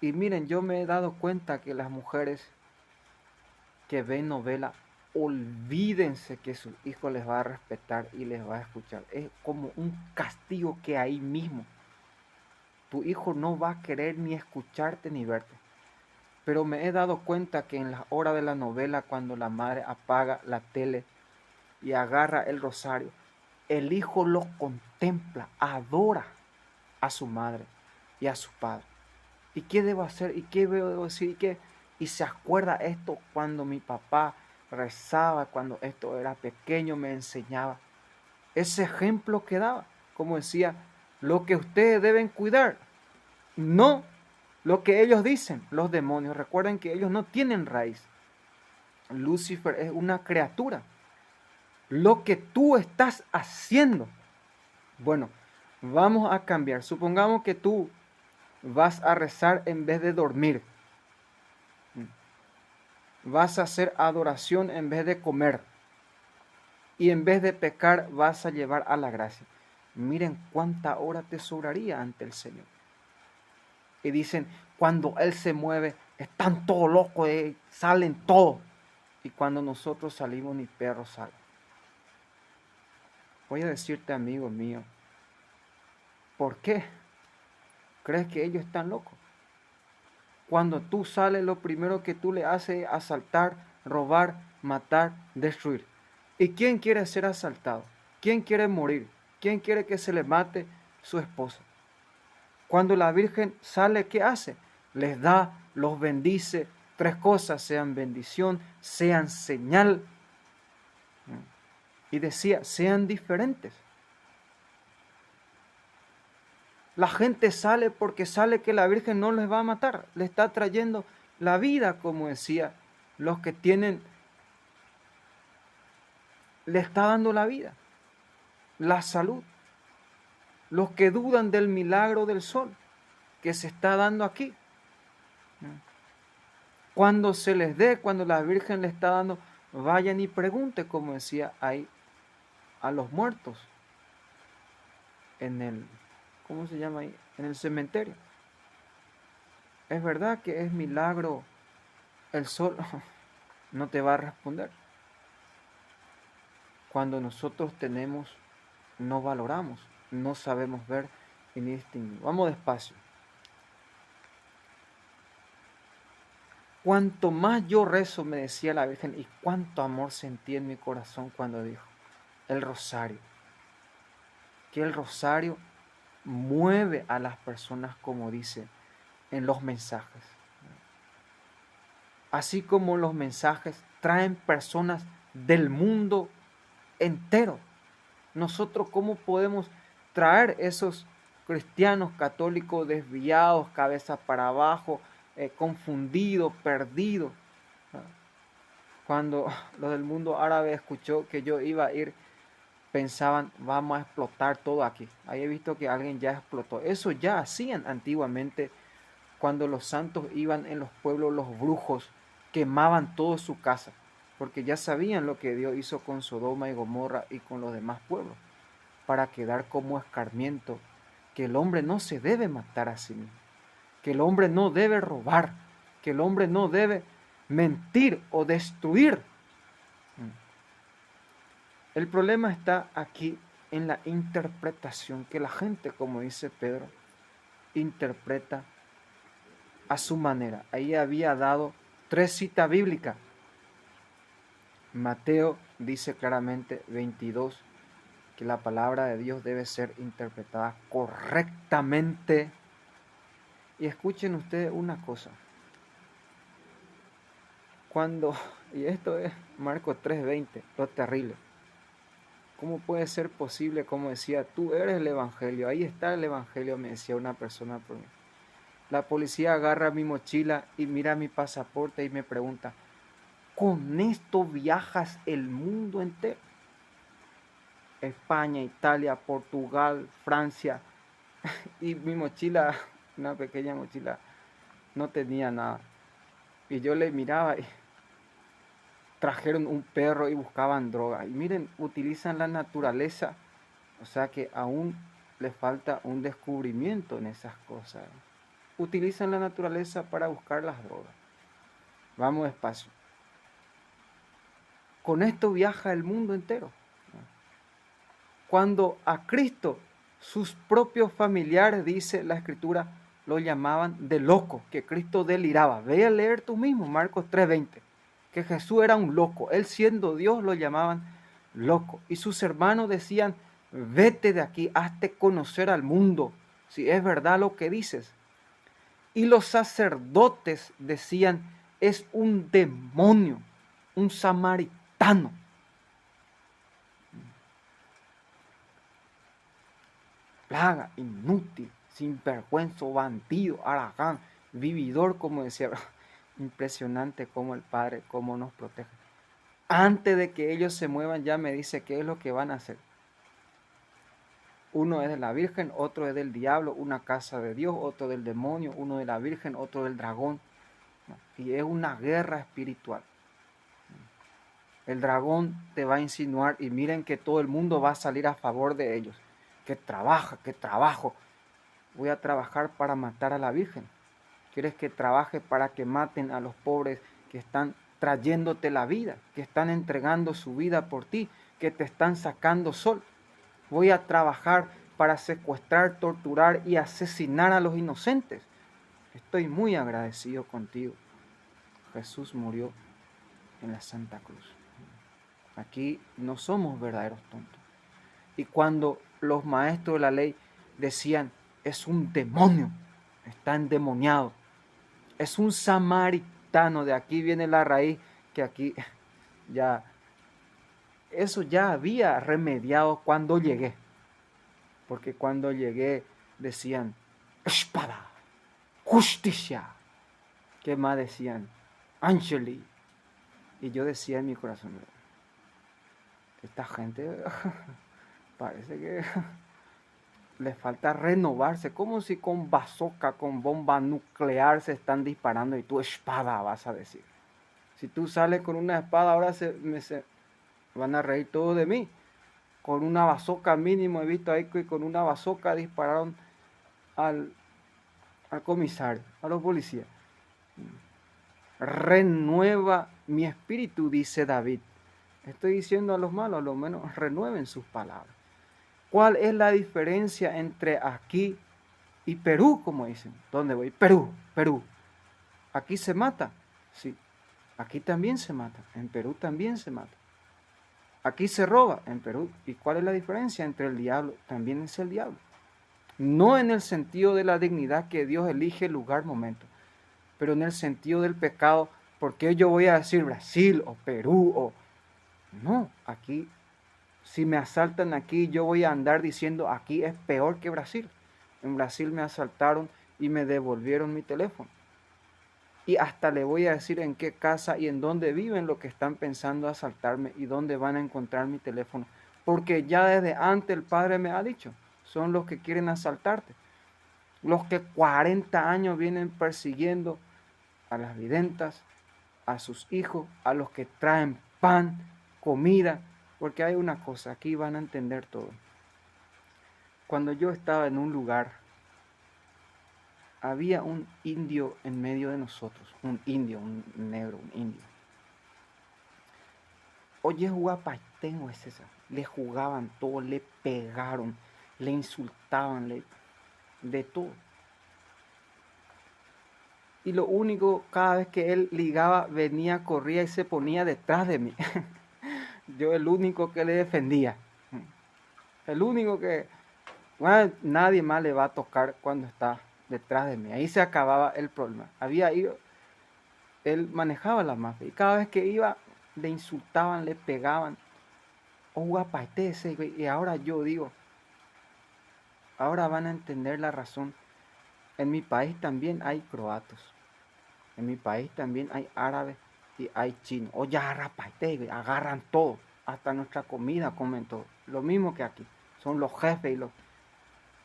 Y miren, yo me he dado cuenta que las mujeres que ven novela, olvídense que su hijo les va a respetar y les va a escuchar. Es como un castigo que ahí mismo. Tu hijo no va a querer ni escucharte ni verte. Pero me he dado cuenta que en las horas de la novela, cuando la madre apaga la tele y agarra el rosario, el hijo lo contempla, adora a su madre y a su padre. ¿Y qué debo hacer? ¿Y qué debo decir? Y se acuerda esto cuando mi papá rezaba, cuando esto era pequeño, me enseñaba. Ese ejemplo que daba, como decía, lo que ustedes deben cuidar, no lo que ellos dicen, los demonios. Recuerden que ellos no tienen raíz. Lucifer es una criatura. Lo que tú estás haciendo, bueno, vamos a cambiar. Supongamos que tú vas a rezar en vez de dormir. Vas a hacer adoración en vez de comer. Y en vez de pecar vas a llevar a la gracia. Miren cuánta hora te sobraría ante el Señor. Y dicen, cuando Él se mueve, están todos locos, salen todos. Y cuando nosotros salimos, ni perros salen. Voy a decirte, amigo mío, ¿por qué crees que ellos están locos? Cuando tú sales, lo primero que tú le haces es asaltar, robar, matar, destruir. ¿Y quién quiere ser asaltado? ¿Quién quiere morir? ¿Quién quiere que se le mate su esposa? Cuando la Virgen sale, ¿qué hace? Les da, los bendice. 3 cosas, sean bendición, sean señal. y decía, sean diferentes. La gente sale porque sale que la Virgen no les va a matar, le está trayendo la vida, como decía, los que tienen, le está dando la vida, la salud, los que dudan del milagro del sol que se está dando aquí. Cuando se les dé, cuando la Virgen le está dando, vayan y pregunten, como decía ahí, a los muertos en el, ¿cómo se llama ahí? En el cementerio. Es verdad que es milagro el sol, no te va a responder. Cuando nosotros tenemos, no valoramos, no sabemos ver y ni distinguir. Vamos despacio. Cuanto más yo rezo, me decía la Virgen, y cuánto amor sentí en mi corazón cuando dijo, el rosario. Que el rosario mueve a las personas, como dice en los mensajes. Así como los mensajes traen personas del mundo entero. Nosotros, ¿cómo podemos traer esos cristianos católicos desviados, cabeza para abajo, confundidos, perdidos? Cuando los del mundo árabe escuchó que yo iba a ir, pensaban, vamos a explotar todo aquí. Ahí he visto que alguien ya explotó. Eso ya hacían antiguamente cuando los santos iban en los pueblos, los brujos quemaban toda su casa, porque ya sabían lo que Dios hizo con Sodoma y Gomorra y con los demás pueblos, para quedar como escarmiento, que el hombre no se debe matar a sí mismo, que el hombre no debe robar, que el hombre no debe mentir o destruir. El problema está aquí en la interpretación, que la gente, como dice Pedro, interpreta a su manera. Ahí había dado 3 citas bíblicas. Mateo dice claramente 22 que la palabra de Dios debe ser interpretada correctamente. Y escuchen ustedes una cosa. Cuando, y esto es Marcos 3:20, lo terrible. ¿Cómo puede ser posible? Como decía, tú eres el Evangelio. Ahí está el Evangelio, me decía una persona por mí. La policía agarra mi mochila y mira mi pasaporte y me pregunta, ¿con esto viajas el mundo entero? España, Italia, Portugal, Francia. Y mi mochila, una pequeña mochila, no tenía nada. Y yo le miraba y trajeron un perro y buscaban droga. Y miren, utilizan la naturaleza. O sea que aún le falta un descubrimiento en esas cosas. Utilizan la naturaleza para buscar las drogas. Vamos despacio. Con esto viaja el mundo entero. Cuando a Cristo sus propios familiares, dice la Escritura, lo llamaban de loco, que Cristo deliraba. Ve a leer tú mismo, Marcos 3:20, que Jesús era un loco. Él siendo Dios lo llamaban loco. Y sus hermanos decían, vete de aquí, hazte conocer al mundo, si es verdad lo que dices. Y los sacerdotes decían, es un demonio, un samaritano. Plaga, inútil, sinvergüenza, bandido, aragán, vividor, como decía. Impresionante cómo el Padre, cómo nos protege. Antes de que ellos se muevan, ya me dice qué es lo que van a hacer. Uno es de la Virgen, otro es del diablo, una casa de Dios, otro del demonio, uno de la Virgen, otro del dragón. Y es una guerra espiritual. El dragón te va a insinuar y miren que todo el mundo va a salir a favor de ellos. Que trabajo. Voy a trabajar para matar a la Virgen. ¿Quieres que trabaje para que maten a los pobres que están trayéndote la vida, que están entregando su vida por ti, que te están sacando sol? Voy a trabajar para secuestrar, torturar y asesinar a los inocentes. Estoy muy agradecido contigo. Jesús murió en la Santa Cruz. Aquí no somos verdaderos tontos. Y cuando los maestros de la ley decían, es un demonio, está endemoniado, es un samaritano, de aquí viene la raíz, que aquí ya eso ya había remediado cuando llegué. Porque cuando llegué decían, espada, justicia. ¿Qué más decían? Angeli. Y yo decía en mi corazón, esta gente parece que les falta renovarse, como si con bazooka, con bomba nuclear se están disparando y tú espada vas a decir. Si tú sales con una espada ahora se van a reír todos de mí. Con una bazooka mínimo he visto ahí que con una bazooka dispararon al, al comisario, a los policías. Renueva mi espíritu, dice David. Estoy diciendo a los malos, a lo menos renueven sus palabras. ¿Cuál es la diferencia entre aquí y Perú, como dicen? ¿Dónde voy? Perú, Perú. Aquí se mata, sí. Aquí también se mata, en Perú también se mata. Aquí se roba, en Perú. ¿Y cuál es la diferencia entre el diablo? También es el diablo. No en el sentido de la dignidad que Dios elige lugar, momento, pero en el sentido del pecado. ¿Por qué yo voy a decir Brasil o Perú o... No, aquí, si me asaltan aquí, yo voy a andar diciendo aquí es peor que Brasil. En Brasil me asaltaron y me devolvieron mi teléfono. Y hasta le voy a decir en qué casa y en dónde viven los que están pensando asaltarme y dónde van a encontrar mi teléfono. Porque ya desde antes el Padre me ha dicho, son los que quieren asaltarte. Los que 40 años vienen persiguiendo a las videntas, a sus hijos, a los que traen pan, comida. Porque hay una cosa, aquí van a entender todo. Cuando yo estaba en un lugar, había un indio en medio de nosotros. Un indio, un negro, un indio. Oye, guapaitengo es esa. Le jugaban todo, le pegaron, le insultaban, de todo. Y lo único, cada vez que él ligaba, venía, corría y se ponía detrás de mí. Yo el único que le defendía. El único que... Bueno, nadie más le va a tocar cuando está detrás de mí. Ahí se acababa el problema. Había ido, él manejaba la mafia. Y cada vez que iba, le insultaban, le pegaban. Oh, guapaite ese, y ahora yo digo, ahora van a entender la razón. En mi país también hay croatos. En mi país también hay árabes y hay chinos. O ya rapaite, agarran todo. Hasta nuestra comida comen todo. Lo mismo que aquí. Son los jefes y los...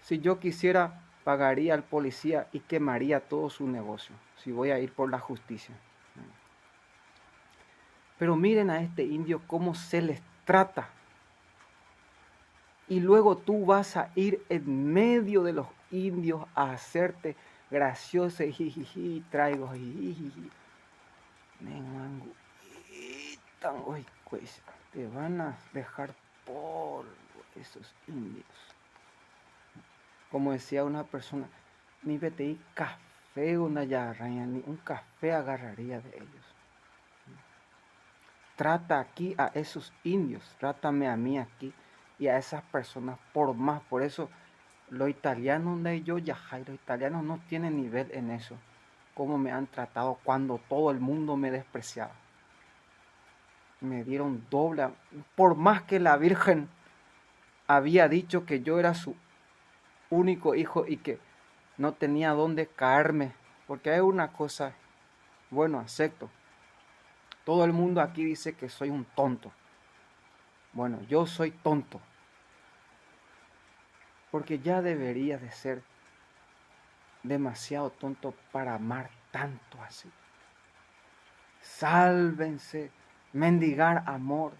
Si yo quisiera, pagaría al policía y quemaría todo su negocio. Si voy a ir por la justicia. Pero miren a este indio cómo se les trata. Y luego tú vas a ir en medio de los indios a hacerte gracioso, jijiji, traigo jijiji. Menguangu, pues, te van a dejar polvo esos indios. Como decía una persona, ni vete café una yarraña, ni un café agarraría de ellos. Trata aquí a esos indios, trátame a mí aquí y a esas personas por más. Por eso los italianos de yo, Yajay, los italianos no tienen nivel en eso. Cómo me han tratado cuando todo el mundo me despreciaba. Me dieron doble. Por más que la Virgen había dicho que yo era su único hijo y que no tenía dónde caerme. Porque hay una cosa, bueno, acepto. Todo el mundo aquí dice que soy un tonto. Bueno, yo soy tonto. Porque ya debería de ser demasiado tonto para amar tanto así. Sálvense, mendigar amor,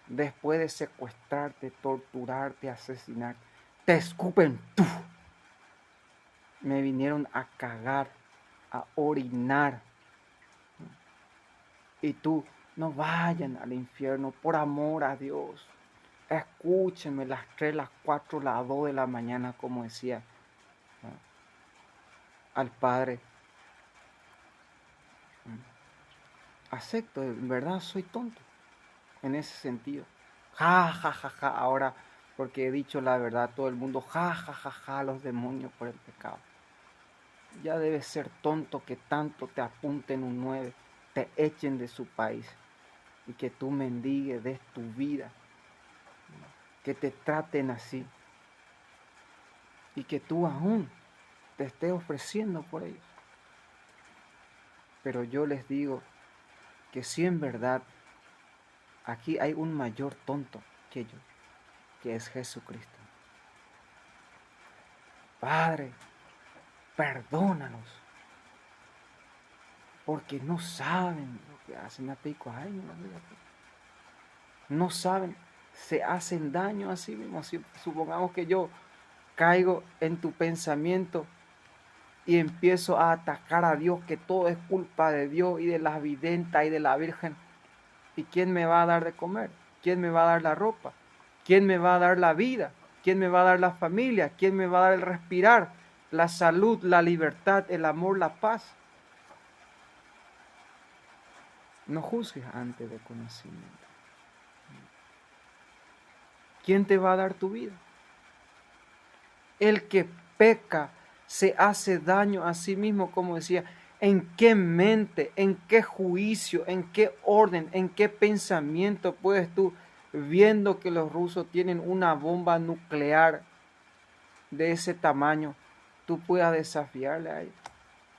después de secuestrarte, torturarte, asesinarte, te escupen, ¡tuf! Me vinieron a cagar, a orinar. Y tú, no vayan al infierno, por amor a Dios. Escúchenme las 3, las 4, las 2 de la mañana, como decía al Padre. Acepto, en verdad soy tonto en ese sentido. Ja, ja, ja, ja. Ahora, porque he dicho la verdad, todo el mundo, ja, ja, ja, ja, los demonios por el pecado. Ya debes ser tonto que tanto te apunten un 9, te echen de su país. y que tú mendigues, des tu vida, que te traten así y que tú aún te estés ofreciendo por ellos. Pero yo les digo que si en verdad aquí hay un mayor tonto que yo, que es Jesucristo. Padre, perdónanos, porque no saben lo que hacen a pico años. No saben, se hacen daño a sí mismos. Si supongamos que yo caigo en tu pensamiento y empiezo a atacar a Dios, que todo es culpa de Dios y de la videnta y de la Virgen. ¿Y quién me va a dar de comer? ¿Quién me va a dar la ropa? ¿Quién me va a dar la vida? ¿Quién me va a dar la familia? ¿Quién me va a dar el respirar? La salud, la libertad, el amor, la paz. No juzgues antes de conocimiento. ¿Quién te va a dar tu vida? El que peca se hace daño a sí mismo, como decía. ¿En qué mente, en qué juicio, en qué orden, en qué pensamiento puedes tú, viendo que los rusos tienen una bomba nuclear de ese tamaño, tú puedas desafiarle a ellos,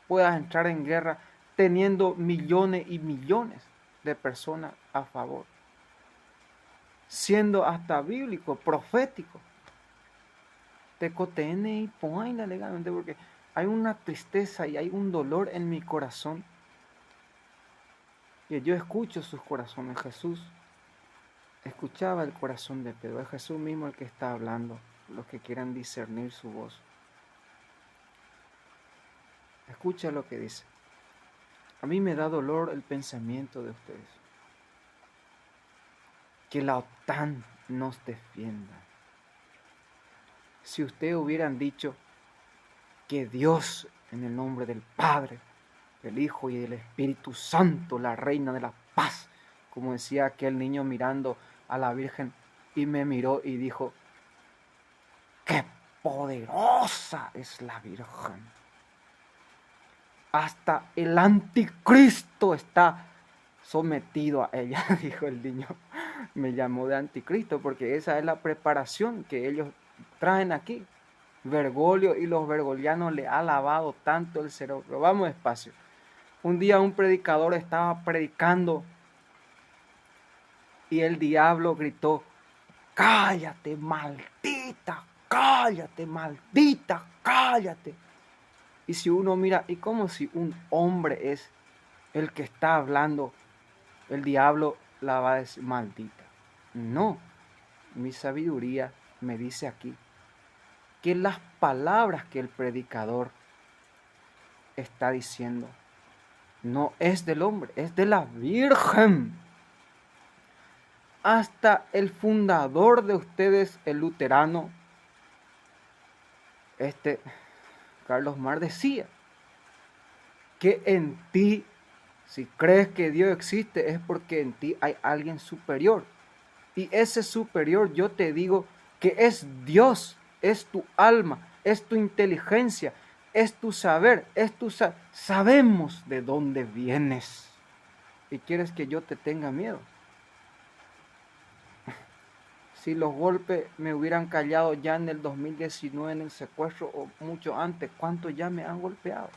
puedas entrar en guerra teniendo millones y millones de personas a favor, siendo hasta bíblico, profético? Te cotene y ponla legalmente, porque hay una tristeza y hay un dolor en mi corazón, que yo escucho sus corazones. Jesús escuchaba el corazón de Pedro, es Jesús mismo el que está hablando, los que quieran discernir su voz. Escucha lo que dice. A mí me da dolor el pensamiento de ustedes, que la OTAN nos defienda. Si ustedes hubieran dicho que Dios, en el nombre del Padre, del Hijo y del Espíritu Santo, la reina de la paz, como decía aquel niño mirando a la Virgen, y me miró y dijo, ¡qué poderosa es la Virgen! Hasta el anticristo está sometido a ella, dijo el niño. Me llamó de anticristo porque esa es la preparación que ellos traen aquí. Bergoglio y los bergolianos le ha lavado tanto el cerebro. Vamos despacio. Un día un predicador estaba predicando y el diablo gritó, cállate, maldita, cállate, maldita, cállate. Y si uno mira, y como si un hombre es el que está hablando, el diablo la va a decir maldita. No, mi sabiduría me dice aquí que las palabras que el predicador está diciendo no es del hombre, es de la Virgen. Hasta el fundador de ustedes, el luterano, Carlos Mar, decía que en ti, si crees que Dios existe, es porque en ti hay alguien superior. Y ese superior, yo te digo, que es Dios, es tu alma, es tu inteligencia, es tu saber, sabemos de dónde vienes. ¿Y quieres que yo te tenga miedo? Si los golpes me hubieran callado ya en el 2019 en el secuestro o mucho antes, ¿cuánto ya me han golpeado?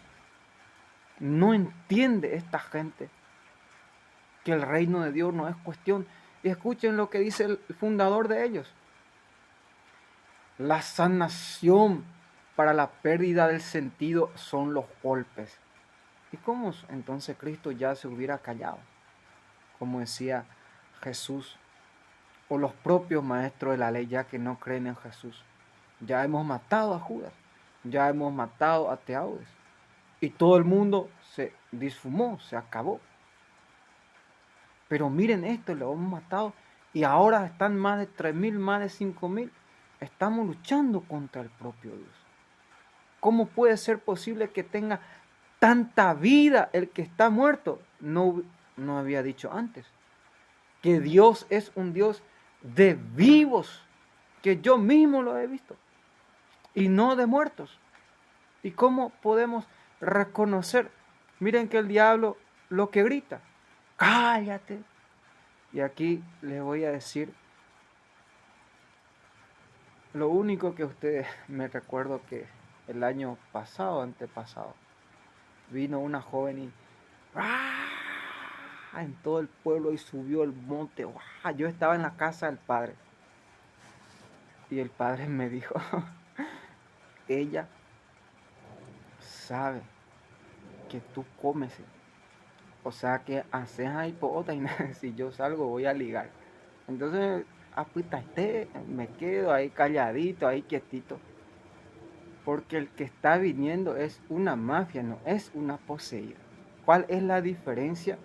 No entiende esta gente que el reino de Dios no es cuestión. Y escuchen lo que dice el fundador de ellos. La sanación para la pérdida del sentido son los golpes. ¿Y cómo entonces Cristo ya se hubiera callado? Como decía Jesús, o los propios maestros de la ley ya que no creen en Jesús. Ya hemos matado a Judas, ya hemos matado a Teaudes. Y todo el mundo se disfumó, se acabó. Pero miren esto, lo hemos matado y ahora están más de 3.000, más de 5.000. Estamos luchando contra el propio Dios. ¿Cómo puede ser posible que tenga tanta vida el que está muerto? No había dicho antes que Dios es un Dios de vivos, que yo mismo lo he visto, y no de muertos. ¿Y cómo podemos reconocer? Miren que el diablo lo que grita, cállate, Y aquí les voy a decir lo único que ustedes me recuerdo que el año pasado, antepasado, vino una joven y ¡ah! En todo el pueblo y subió el monte. ¡Ah! Yo estaba en la casa del padre y el padre me dijo, ella sabe que tú comes, o sea que haces ahí pota y si yo salgo voy a ligar. Entonces, me quedo ahí calladito, ahí quietito, porque el que está viniendo es una mafia, no es una poseída. ¿Cuál es la diferencia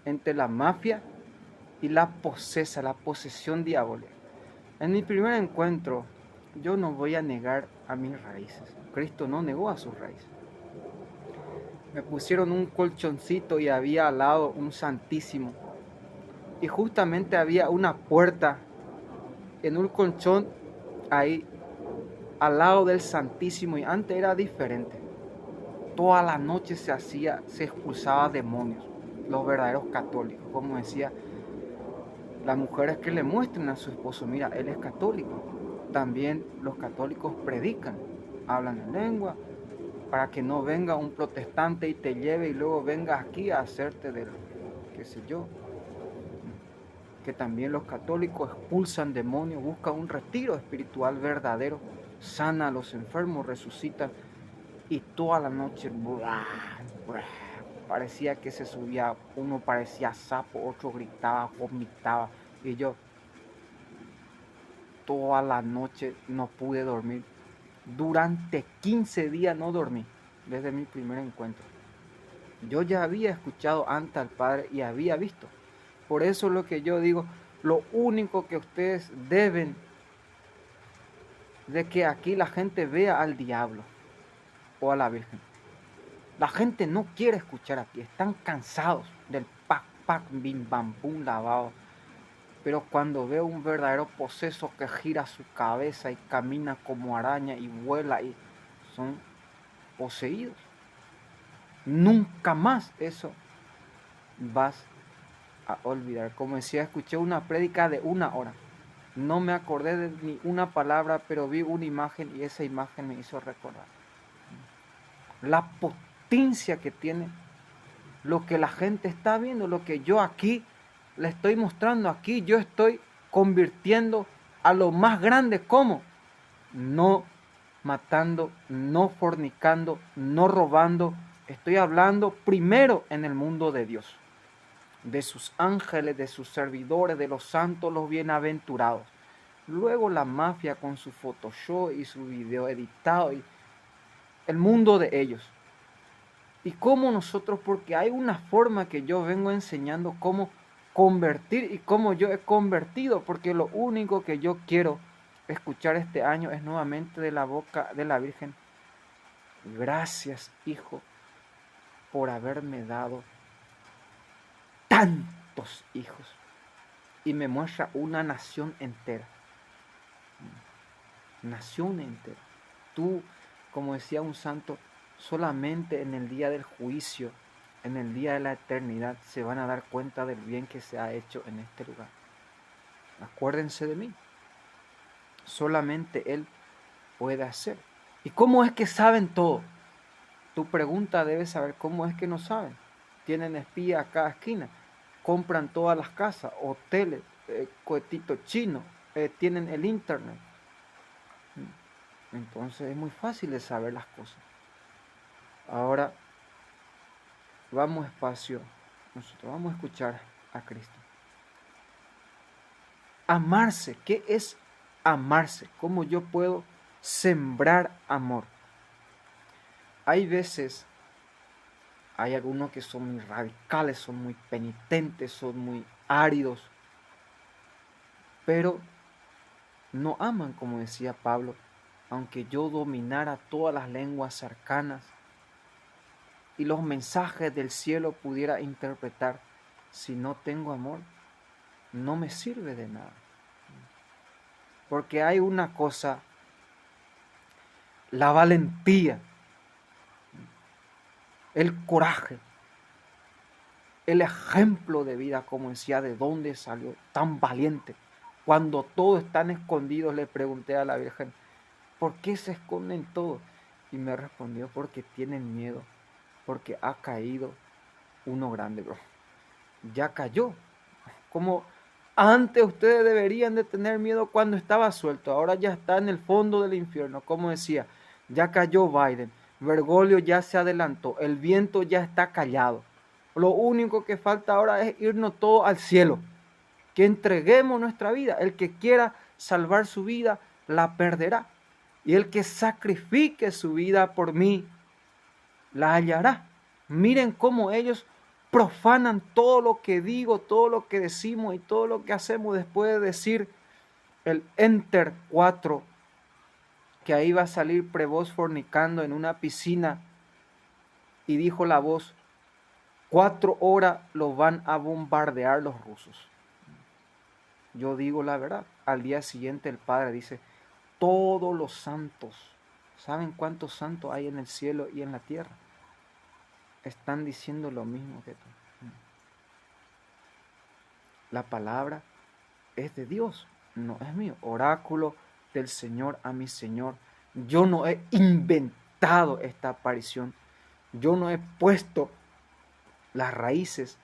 entre la mafia y la posesa, la posesión diabólica? En mi primer encuentro, yo no voy a negar a mis raíces. Cristo no negó a sus raíces. Me pusieron un colchoncito y había al lado un santísimo. Y justamente había una puerta en un colchón ahí al lado del santísimo y antes era diferente. Toda la noche se expulsaba demonios, los verdaderos católicos, como decía, las mujeres que le muestren a su esposo, mira, él es católico. También los católicos predican, hablan en lengua, para que no venga un protestante y te lleve y luego venga aquí a hacerte del, qué sé yo. Que también los católicos expulsan demonios, buscan un retiro espiritual verdadero, sana a los enfermos, resucitan y toda la noche parecía que se subía, uno parecía sapo, otro gritaba, vomitaba y yo toda la noche no pude dormir. Durante 15 días no dormí desde mi primer encuentro. Yo ya había escuchado antes al Padre y había visto. Por eso lo que yo digo, lo único que ustedes deben de que aquí la gente vea al diablo o a la Virgen. La gente no quiere escuchar aquí, están cansados del pac, pac, bim, bam, pum, lavado. Pero cuando veo un verdadero poseso que gira su cabeza y camina como araña y vuela y son poseídos, nunca más eso vas a olvidar. Como decía, escuché una prédica de 1 hora. No me acordé de ni una palabra, pero vi una imagen y esa imagen me hizo recordar la potencia que tiene lo que la gente está viendo, lo que yo aquí le estoy mostrando. Aquí yo estoy convirtiendo a lo más grande. ¿Cómo? No matando, no fornicando, no robando. Estoy hablando primero en el mundo de Dios, de sus ángeles, de sus servidores, de los santos, los bienaventurados. Luego la mafia con su Photoshop y su video editado y el mundo de ellos. Y cómo nosotros, porque hay una forma que yo vengo enseñando cómo convertir y cómo yo he convertido, porque lo único que yo quiero escuchar este año es nuevamente de la boca de la Virgen. Gracias, Hijo, por haberme dado tantos hijos. Y me muestra una nación entera. Nación entera. Tú, como decía un santo, solamente en el día del juicio, en el día de la eternidad, se van a dar cuenta del bien que se ha hecho en este lugar. Acuérdense de mí. Solamente Él puede hacer. ¿Y cómo es que saben todo? Tu pregunta debe saber cómo es que no saben. Tienen espía a cada esquina. Compran todas las casas, hoteles, cohetitos chinos, tienen el internet. Entonces es muy fácil de saber las cosas. Ahora vamos despacio, nosotros vamos a escuchar a Cristo. Amarse, ¿qué es amarse? ¿Cómo yo puedo sembrar amor? Hay veces, hay algunos que son muy radicales, son muy penitentes, son muy áridos, pero no aman, como decía Pablo, aunque yo dominara todas las lenguas arcanas y los mensajes del cielo pudiera interpretar, si no tengo amor, no me sirve de nada. Porque hay una cosa, la valentía, el coraje, el ejemplo de vida, como decía, de dónde salió tan valiente. Cuando todos están escondidos, le pregunté a la Virgen, ¿por qué se esconden todos? Y me respondió, porque tienen miedo, porque ha caído uno grande, bro. Ya cayó. Como antes ustedes deberían de tener miedo cuando estaba suelto, ahora ya está en el fondo del infierno. Como decía, ya cayó Biden, Bergoglio ya se adelantó, el viento ya está callado. Lo único que falta ahora es irnos todos al cielo, que entreguemos nuestra vida. El que quiera salvar su vida, la perderá. Y el que sacrifique su vida por mí, la hallará. Miren cómo ellos profanan todo lo que digo, todo lo que decimos y todo lo que hacemos después de decir el Enter 4, que ahí va a salir Prevost fornicando en una piscina, y dijo la voz, 4 horas los van a bombardear los rusos. Yo digo la verdad. Al día siguiente el Padre dice, todos los santos, ¿saben cuántos santos hay en el cielo y en la tierra? Están diciendo lo mismo que tú. La palabra es de Dios, no es mío. Oráculo del Señor a mi Señor. Yo no he inventado esta aparición. Yo no he puesto las raíces,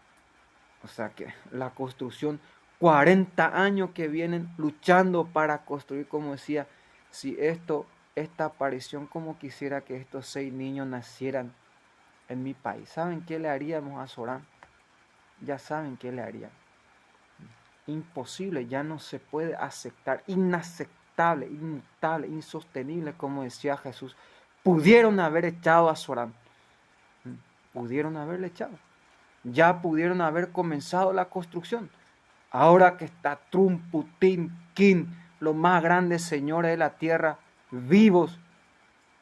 o sea que la construcción, 40 años que vienen luchando para construir, como decía, si esta aparición, como quisiera que estos 6 niños nacieran en mi país. ¿Saben qué le haríamos a Során? Ya saben qué le harían. Imposible, ya no se puede aceptar, inaceptable, inmutable, insostenible, como decía Jesús. Pudieron haber echado a Során, pudieron haberle echado, ya pudieron haber comenzado la construcción. Ahora que está Trump, Putin, Kim, los más grandes señores de la tierra, vivos,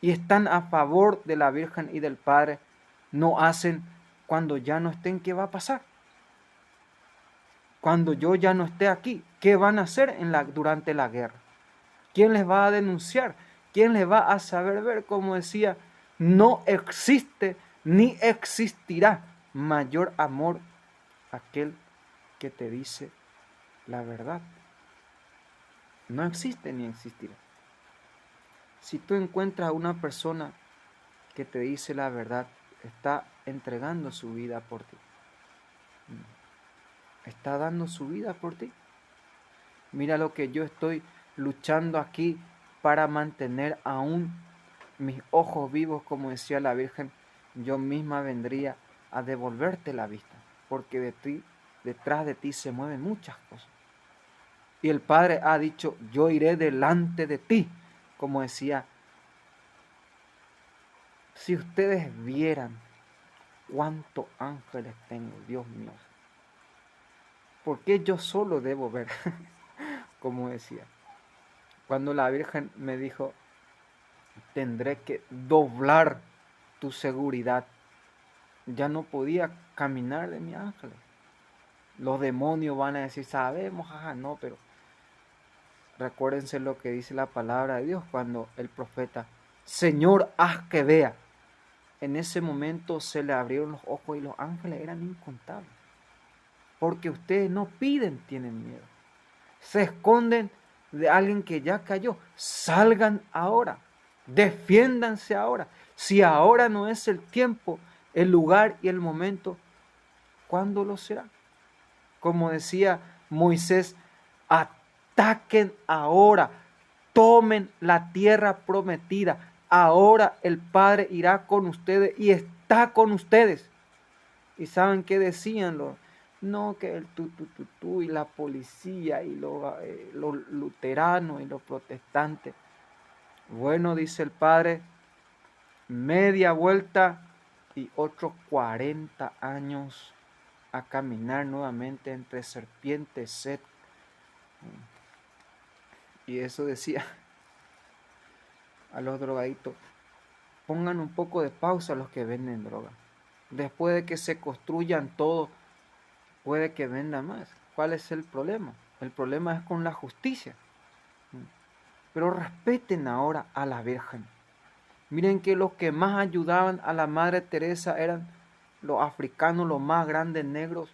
y están a favor de la Virgen y del Padre, no hacen. Cuando ya no estén, ¿qué va a pasar? Cuando yo ya no esté aquí, ¿qué van a hacer durante la guerra? ¿Quién les va a denunciar? ¿Quién les va a saber ver? Como decía, no existe ni existirá mayor amor aquel que te dice la verdad. No existe ni existirá. Si tú encuentras a una persona que te dice la verdad, está entregando su vida por ti. Está dando su vida por ti. Mira lo que yo estoy luchando aquí para mantener aún mis ojos vivos, como decía la Virgen. Yo misma vendría a devolverte la vista, porque detrás de ti se mueven muchas cosas. Y el Padre ha dicho, yo iré delante de ti, como decía. Si ustedes vieran cuántos ángeles tengo, Dios mío, ¿por qué yo solo debo ver? Como decía. Cuando la Virgen me dijo, tendré que doblar tu seguridad, ya no podía caminar de mi ángel. Los demonios van a decir, sabemos, jaja, no, pero recuérdense lo que dice la palabra de Dios cuando el profeta, Señor, haz que vea. En ese momento se le abrieron los ojos y los ángeles eran incontables. Porque ustedes no piden, tienen miedo. Se esconden de alguien que ya cayó. Salgan ahora. Defiéndanse ahora. Si ahora no es el tiempo, el lugar y el momento, ¿cuándo lo será? Como decía Moisés, ataquen ahora. Tomen la tierra prometida. Ahora el Padre irá con ustedes y está con ustedes. ¿Y saben qué decían los? No, que el tú y la policía y los luteranos y los protestantes. Bueno, dice el Padre, media vuelta y otros 40 años a caminar nuevamente entre serpientes, sed. Y eso decía a los drogaditos, pongan un poco de pausa a los que venden droga. Después de que se construyan todo, puede que venda más. ¿Cuál es el problema? El problema es con la justicia. Pero respeten ahora a la Virgen. Miren que los que más ayudaban a la Madre Teresa eran los africanos, los más grandes negros,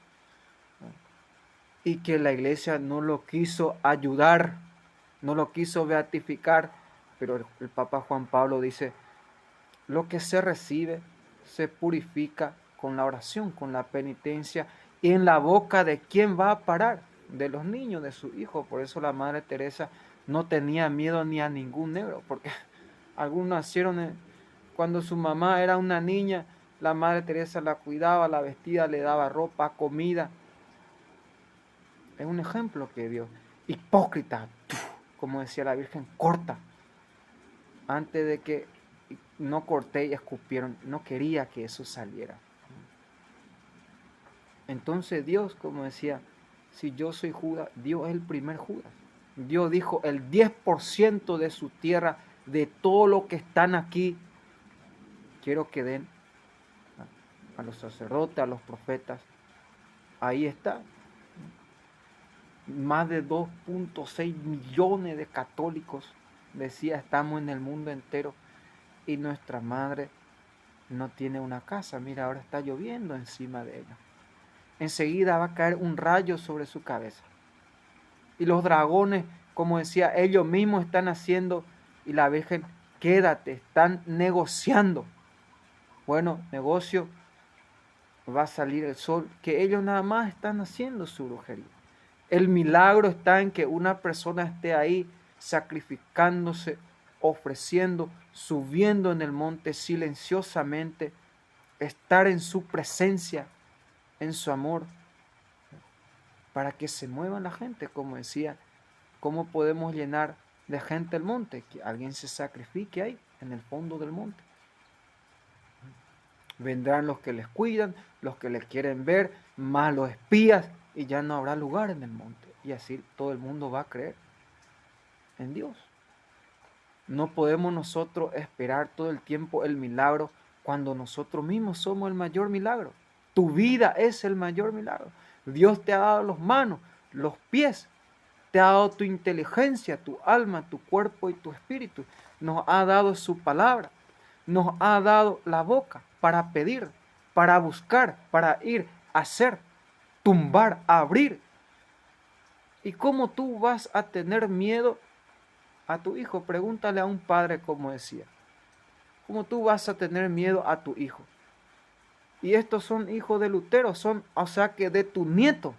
y que la iglesia no lo quiso ayudar, no lo quiso beatificar, pero el Papa Juan Pablo dice, lo que se recibe se purifica con la oración, con la penitencia, y en la boca de quién va a parar, de los niños, de su hijo. Por eso la Madre Teresa no tenía miedo ni a ningún negro, porque algunos nacieron cuando su mamá era una niña, la Madre Teresa la cuidaba, la vestía, le daba ropa, comida. Es un ejemplo que dio. Hipócrita, como decía la Virgen, corta. Antes de que no corté y escupieron, no quería que eso saliera. Entonces Dios, como decía, si yo soy Judas, Dios es el primer Judas. Dios dijo, el 10% de su tierra, de todo lo que están aquí, quiero que den a los sacerdotes, a los profetas. Ahí está. Más de 2.6 millones de católicos, decía, estamos en el mundo entero, y nuestra madre no tiene una casa. Mira, ahora está lloviendo encima de ella. Enseguida va a caer un rayo sobre su cabeza. Y los dragones, como decía, ellos mismos están haciendo, y la Virgen, quédate, están negociando. Bueno, negocio, va a salir el sol, que ellos nada más están haciendo su brujería. El milagro está en que una persona esté ahí sacrificándose, ofreciendo, subiendo en el monte silenciosamente, estar en su presencia, en su amor, para que se mueva la gente, como decía. ¿Cómo podemos llenar de gente el monte? Que alguien se sacrifique ahí, en el fondo del monte. Vendrán los que les cuidan, los que les quieren ver, más los espías, y ya no habrá lugar en el monte. Y así todo el mundo va a creer en Dios. No podemos nosotros esperar todo el tiempo el milagro cuando nosotros mismos somos el mayor milagro. Tu vida es el mayor milagro. Dios te ha dado las manos, los pies, te ha dado tu inteligencia, tu alma, tu cuerpo y tu espíritu. Nos ha dado su palabra. Nos ha dado la boca para pedir, para buscar, para ir, hacer, tumbar, abrir. ¿Y cómo tú vas a tener miedo a tu hijo? Pregúntale a un padre como decía. ¿Cómo tú vas a tener miedo a tu hijo? Y estos son hijos de Lutero, son, o sea que de tu nieto.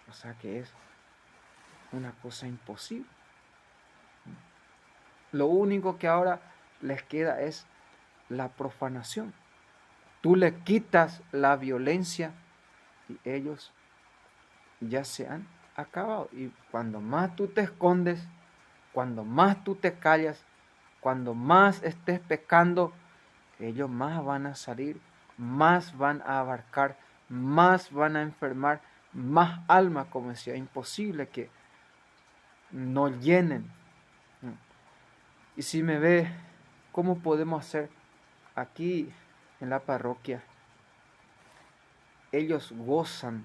O sea que es una cosa imposible. Lo único que ahora les queda es la profanación. Tú le quitas la violencia y ellos ya se han acabado. Y cuando más tú te escondes, cuando más tú te callas, cuando más estés pecando, ellos más van a salir, más van a abarcar, más van a enfermar, más alma, como decía, imposible que no llenen. Y si me ve, ¿cómo podemos hacer aquí en la parroquia? Ellos gozan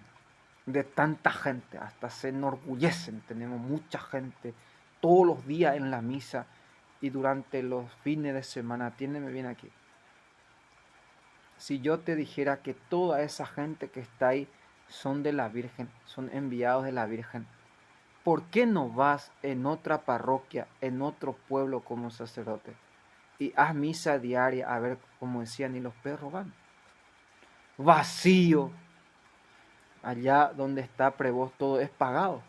de tanta gente, hasta se enorgullecen, tenemos mucha gente todos los días en la misa y durante los fines de semana. Atiéndeme bien aquí. Si yo te dijera que toda esa gente que está ahí son de la Virgen, son enviados de la Virgen, ¿por qué no vas en otra parroquia, en otro pueblo como sacerdote? Y haz misa diaria, a ver, como decían, y los perros van. Vacío. Allá donde está Prevost todo es pagado.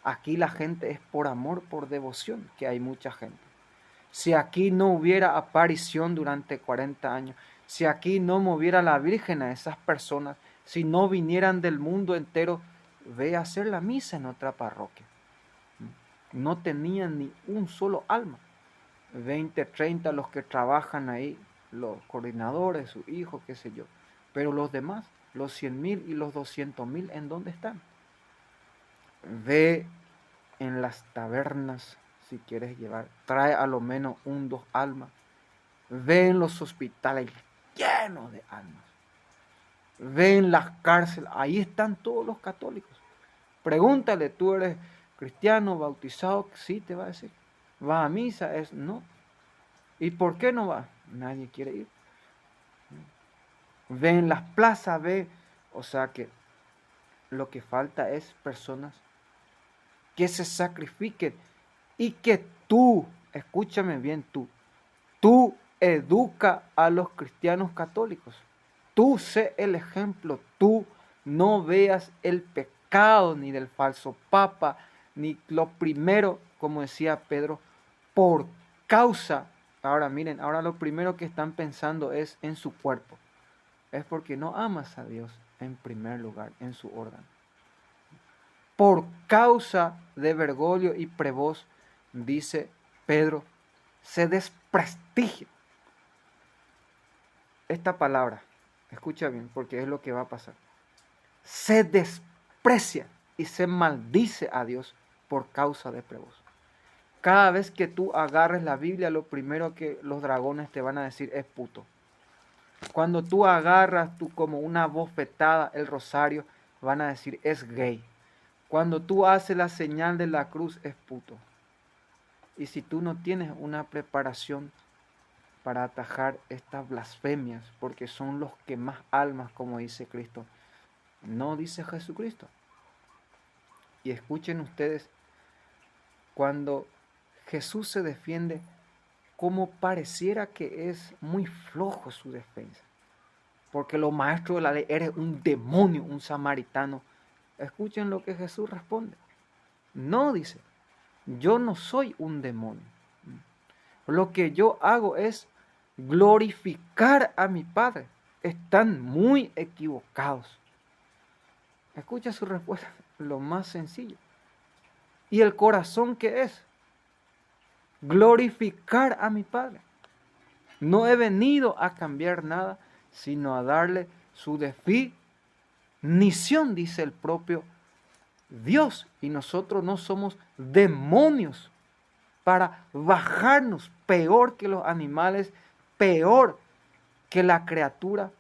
Aquí la gente es por amor, por devoción, que hay mucha gente. Si aquí no hubiera aparición durante 40 años, si aquí no moviera la Virgen a esas personas, si no vinieran del mundo entero, ve a hacer la misa en otra parroquia. No tenían ni un solo alma. 20, 30 los que trabajan ahí, los coordinadores, sus hijos, qué sé yo. Pero los demás, los 100.000 y los 200.000, ¿en dónde están? Ve en las tabernas, si quieres llevar, trae a lo menos 2 almas. Ve en los hospitales llenos de almas. Ve en las cárceles, ahí están todos los católicos. Pregúntale, ¿tú eres cristiano, bautizado? Sí, te va a decir. ¿Va a misa? Es no. ¿Y por qué no va? Nadie quiere ir. ve en las plazas, ve. O sea que lo que falta es personas que se sacrifiquen y que tú, escúchame bien tú educa a los cristianos católicos. Tú sé el ejemplo, tú no veas el pecado ni del falso papa, ni lo primero, como decía Pedro, por causa. Ahora miren, ahora lo primero que están pensando es en su cuerpo. Es porque no amas a Dios en primer lugar, en su órgano. Por causa de Bergoglio y Prevost, dice Pedro, se desprestigia esta palabra. Escucha bien, porque es lo que va a pasar. Se desprecia y se maldice a Dios por causa de Prevost. Cada vez que tú agarres la Biblia, lo primero que los dragones te van a decir es puto. Cuando tú agarras tú como una bofetada el rosario, van a decir es gay. Cuando tú haces la señal de la cruz, es puto. Y si tú no tienes una preparación para atajar estas blasfemias, porque son los que más almas, como dice Cristo, no dice Jesucristo. Y escuchen ustedes, cuando Jesús se defiende, como pareciera que es muy flojo su defensa, porque los maestros de la ley, eres un demonio, un samaritano. Escuchen lo que Jesús responde. No, dice, yo no soy un demonio. Lo que yo hago es glorificar a mi Padre. Están muy equivocados. Escucha su respuesta, lo más sencillo. ¿Y el corazón qué es? Glorificar a mi Padre. No he venido a cambiar nada, sino a darle su definición, dice el propio Dios. Y nosotros no somos demonios para bajarnos peor que los animales, peor que la criatura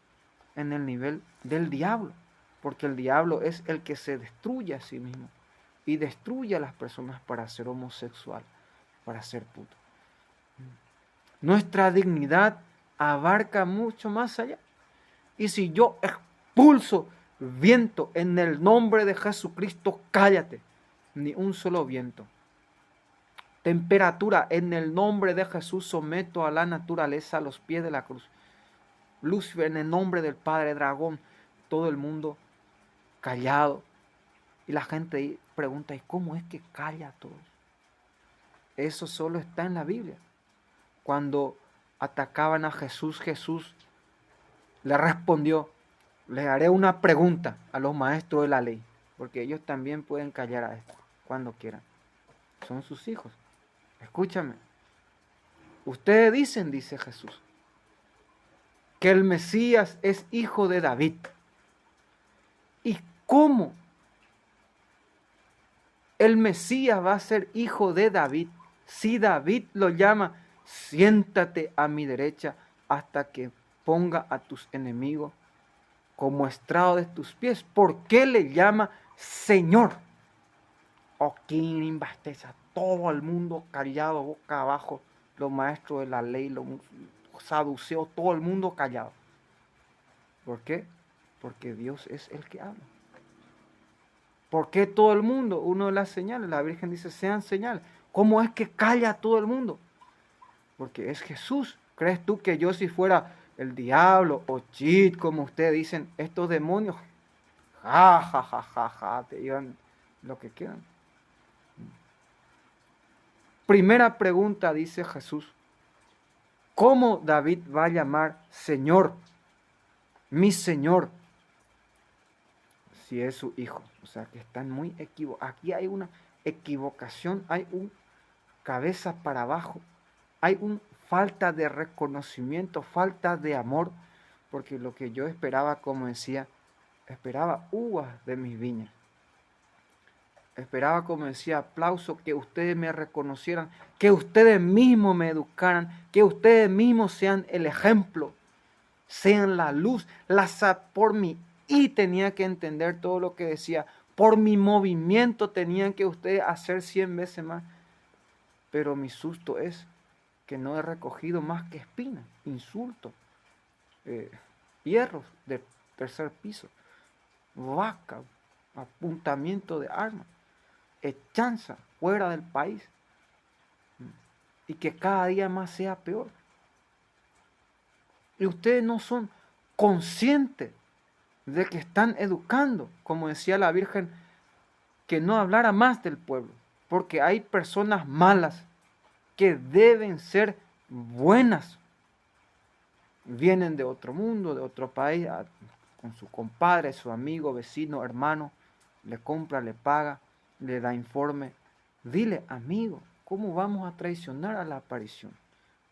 en el nivel del diablo. Porque el diablo es el que se destruye a sí mismo y destruye a las personas para ser homosexual, para ser puto. Nuestra dignidad abarca mucho más allá. Y si yo expulso viento en el nombre de Jesucristo, cállate, ni un solo viento. Temperatura, en el nombre de Jesús someto a la naturaleza a los pies de la cruz. Lucifer, en el nombre del Padre Dragón, todo el mundo callado. Y la gente pregunta, ¿y cómo es que calla a todos? Eso solo está en la Biblia. Cuando atacaban a Jesús, Jesús le respondió, les haré una pregunta a los maestros de la ley, porque ellos también pueden callar a esto cuando quieran. Son sus hijos. Escúchame. Ustedes dicen, dice Jesús, que el Mesías es hijo de David. ¿Y cómo el Mesías va a ser hijo de David si David lo llama, siéntate a mi derecha hasta que ponga a tus enemigos como estrado de tus pies? ¿Por qué le llama Señor? ¿O quién embasteza? Todo el mundo callado, boca abajo, los maestros de la ley, los saduceos, todo el mundo callado. ¿Por qué? Porque Dios es el que habla. ¿Por qué todo el mundo? Una de las señales, la Virgen dice, sean señales. ¿Cómo es que calla a todo el mundo? Porque es Jesús. ¿Crees tú que yo si fuera el diablo o chit, como ustedes dicen, estos demonios, ja, ja, ja, ja, ja, te digan lo que quieran? Primera pregunta, dice Jesús, ¿cómo David va a llamar Señor, mi Señor, si es su hijo? O sea, que están muy equivocados. Aquí hay una equivocación, hay un cabeza para abajo, hay una falta de reconocimiento, falta de amor, porque lo que yo esperaba, como decía, esperaba uvas de mis viñas. Esperaba, como decía, aplauso, que ustedes me reconocieran, que ustedes mismos me educaran, que ustedes mismos sean el ejemplo, sean la luz, por mí. Y tenía que entender todo lo que decía. Por mi movimiento tenían que ustedes hacer 100 veces más. Pero mi susto es que no he recogido más que espinas, insultos, hierros de tercer piso, vaca, apuntamiento de armas, echanza fuera del país, y que cada día más sea peor. Y ustedes no son conscientes de que están educando, como decía la Virgen, que no hablara más del pueblo, porque hay personas malas que deben ser buenas. Vienen de otro mundo, de otro país, con su compadre, su amigo, vecino, hermano, le compra, le paga, le da informe. Dile, amigo, ¿cómo vamos a traicionar a la aparición?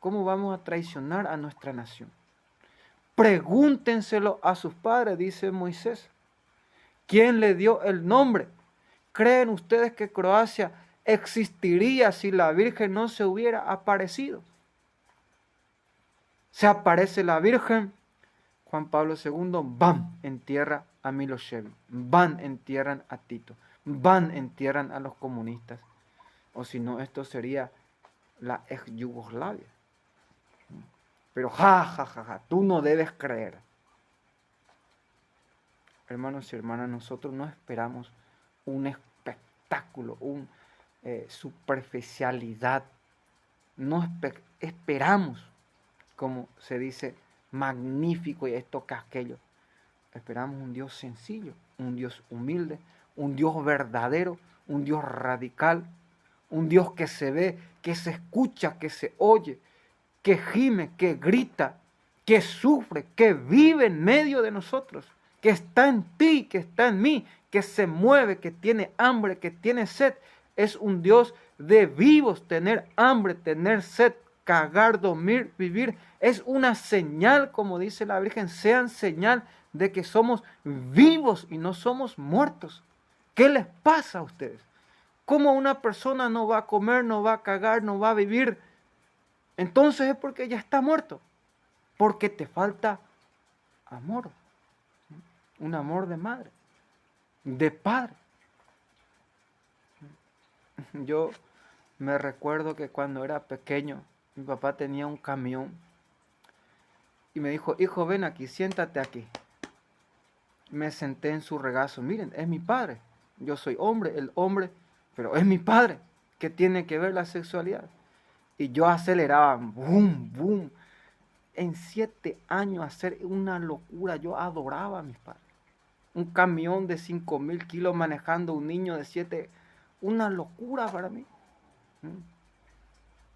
¿Cómo vamos a traicionar a nuestra nación? Pregúntenselo a sus padres, dice Moisés. ¿Quién le dio el nombre? ¿Creen ustedes que Croacia existiría si la Virgen no se hubiera aparecido? Se aparece la Virgen, Juan Pablo II, ¡bam!, entierra a Milosevic, ¡bam!, entierran a Tito, ¡bam!, entierran a los comunistas. O si no, esto sería la ex Yugoslavia. Pero tú no debes creer. Hermanos y hermanas, nosotros no esperamos un espectáculo, una superficialidad. No esperamos, como se dice, magnífico y esto que aquello. Esperamos un Dios sencillo, un Dios humilde, un Dios verdadero, un Dios radical, un Dios que se ve, que se escucha, que se oye, que gime, que grita, que sufre, que vive en medio de nosotros, que está en ti, que está en mí, que se mueve, que tiene hambre, que tiene sed. Es un Dios de vivos. Tener hambre, tener sed, cagar, dormir, vivir, es una señal, como dice la Virgen, sean señal de que somos vivos y no somos muertos. ¿Qué les pasa a ustedes? ¿Cómo una persona no va a comer, no va a cagar, no va a vivir? Entonces es porque ya está muerto, porque te falta amor, un amor de madre, de padre. Yo me recuerdo que cuando era pequeño, mi papá tenía un camión y me dijo, hijo, ven aquí, siéntate aquí. Me senté en su regazo, miren, es mi padre, yo soy hombre, el hombre, pero es mi padre. ¿Qué tiene que ver la sexualidad? Y yo aceleraba, boom, boom. En 7 años hacer una locura, yo adoraba a mis padres. Un camión de 5.000 kilos manejando un niño de 7, una locura para mí.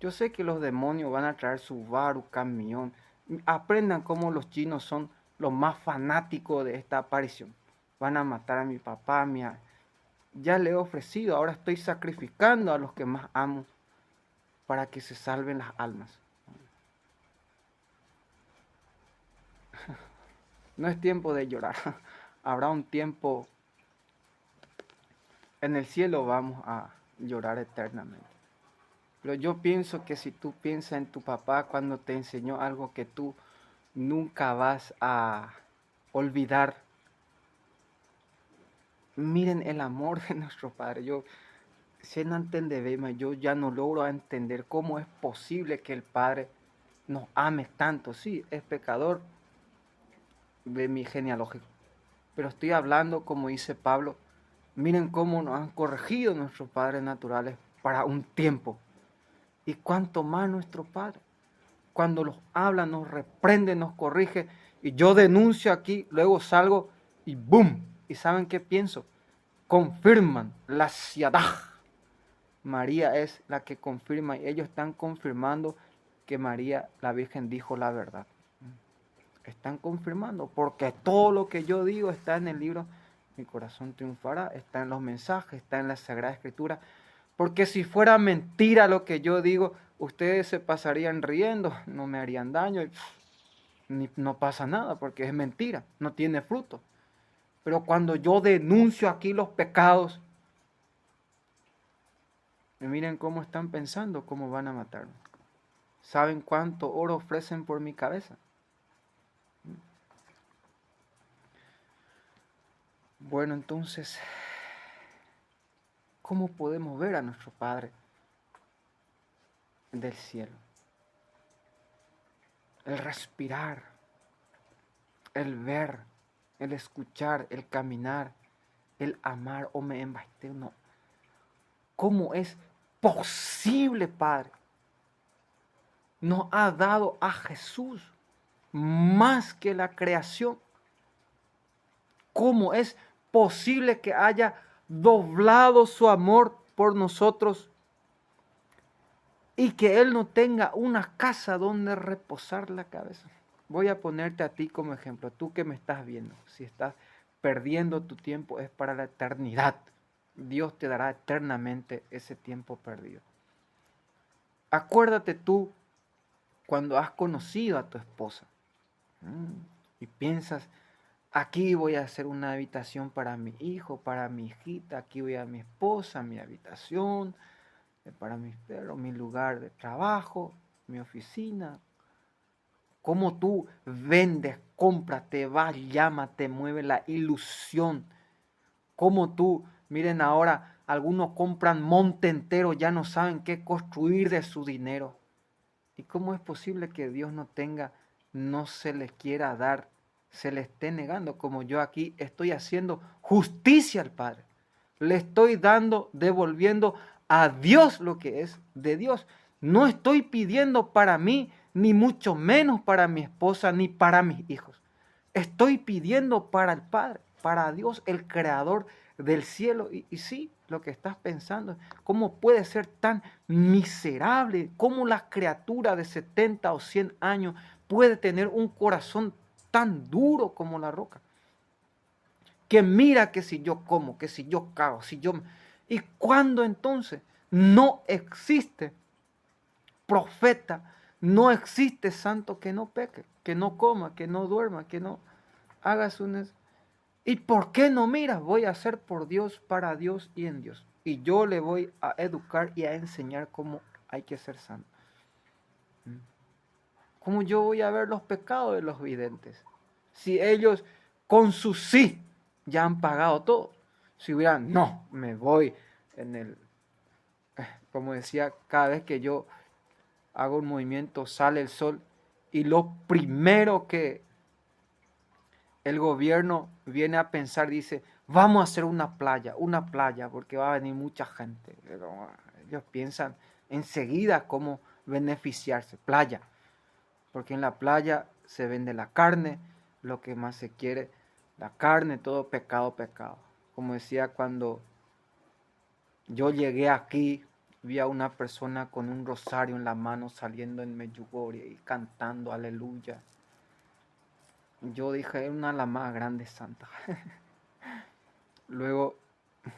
Yo sé que los demonios van a traer su Subaru, camión. Aprendan cómo los chinos son los más fanáticos de esta aparición. Van a matar a mi papá, a mi... Ya le he ofrecido, ahora estoy sacrificando a los que más amo para que se salven las almas. No es tiempo de llorar. Habrá un tiempo, en el cielo vamos a llorar eternamente. Pero yo pienso que si tú piensas en tu papá cuando te enseñó algo que tú nunca vas a olvidar, miren el amor de nuestro Padre. Yo ya no logro entender cómo es posible que el Padre nos ame tanto. Sí, es pecador de mi genealógico, pero estoy hablando, como dice Pablo, miren cómo nos han corregido nuestros padres naturales para un tiempo. Y cuánto más nuestro Padre, cuando los habla, nos reprende, nos corrige, y yo denuncio aquí, luego salgo y ¡boom! ¿Y saben qué pienso? Confirman la Siadah. María es la que confirma, y ellos están confirmando que María, la Virgen, dijo la verdad. Están confirmando, porque todo lo que yo digo está en el libro Mi corazón triunfará, está en los mensajes, está en la Sagrada Escritura. Porque si fuera mentira lo que yo digo, ustedes se pasarían riendo, no me harían daño y no pasa nada porque es mentira, no tiene fruto. Pero cuando yo denuncio aquí los pecados, miren cómo están pensando, cómo van a matarme. ¿Saben cuánto oro ofrecen por mi cabeza? Bueno, entonces, ¿cómo podemos ver a nuestro Padre del cielo? El respirar, el ver, el escuchar, el caminar, el amar o me embaste no. ¿Cómo es posible, Padre? Nos ha dado a Jesús más que la creación. ¿Cómo es posible que haya doblado su amor por nosotros y que Él no tenga una casa donde reposar la cabeza? Voy a ponerte a ti como ejemplo, tú que me estás viendo. Si estás perdiendo tu tiempo es para la eternidad. Dios te dará eternamente ese tiempo perdido. Acuérdate tú cuando has conocido a tu esposa y piensas, aquí voy a hacer una habitación para mi hijo, para mi hijita, aquí voy a mi esposa, mi habitación, para mis perros, mi lugar de trabajo, mi oficina. Cómo tú vendes, compras, te vas, llama, te mueve la ilusión. Cómo tú, miren ahora, algunos compran monte entero, ya no saben qué construir de su dinero. ¿Y cómo es posible que Dios no tenga, no se les quiera dar, se le esté negando? Como yo aquí estoy haciendo justicia al Padre. Le estoy dando, devolviendo a Dios lo que es de Dios. No estoy pidiendo para mí, ni mucho menos para mi esposa, ni para mis hijos. Estoy pidiendo para el Padre, para Dios, el creador del cielo. Y sí, lo que estás pensando, ¿cómo puede ser tan miserable? ¿Cómo la criatura de 70 o 100 años puede tener un corazón tan duro como la roca? Que mira que si yo como, que si yo cago, si yo... ¿Y cuándo entonces? No existe profeta, no existe santo que no peque, que no coma, que no duerma, que no haga su necesidad. ¿Y por qué no miras? Voy a hacer por Dios, para Dios y en Dios. Y yo le voy a educar y a enseñar cómo hay que ser santo. ¿Cómo yo voy a ver los pecados de los videntes? Si ellos con su sí ya han pagado todo. Si hubieran, no, me voy en el... Como decía, cada vez que yo hago un movimiento sale el sol y lo primero que el gobierno viene a pensar, dice, vamos a hacer una playa, porque va a venir mucha gente. Pero ellos piensan enseguida cómo beneficiarse. Playa, porque en la playa se vende la carne, lo que más se quiere, la carne, todo pecado, pecado. Como decía, cuando yo llegué aquí, vi a una persona con un rosario en la mano saliendo en Medjugorje y cantando aleluya. Yo dije, es una de las más grandes santas. Luego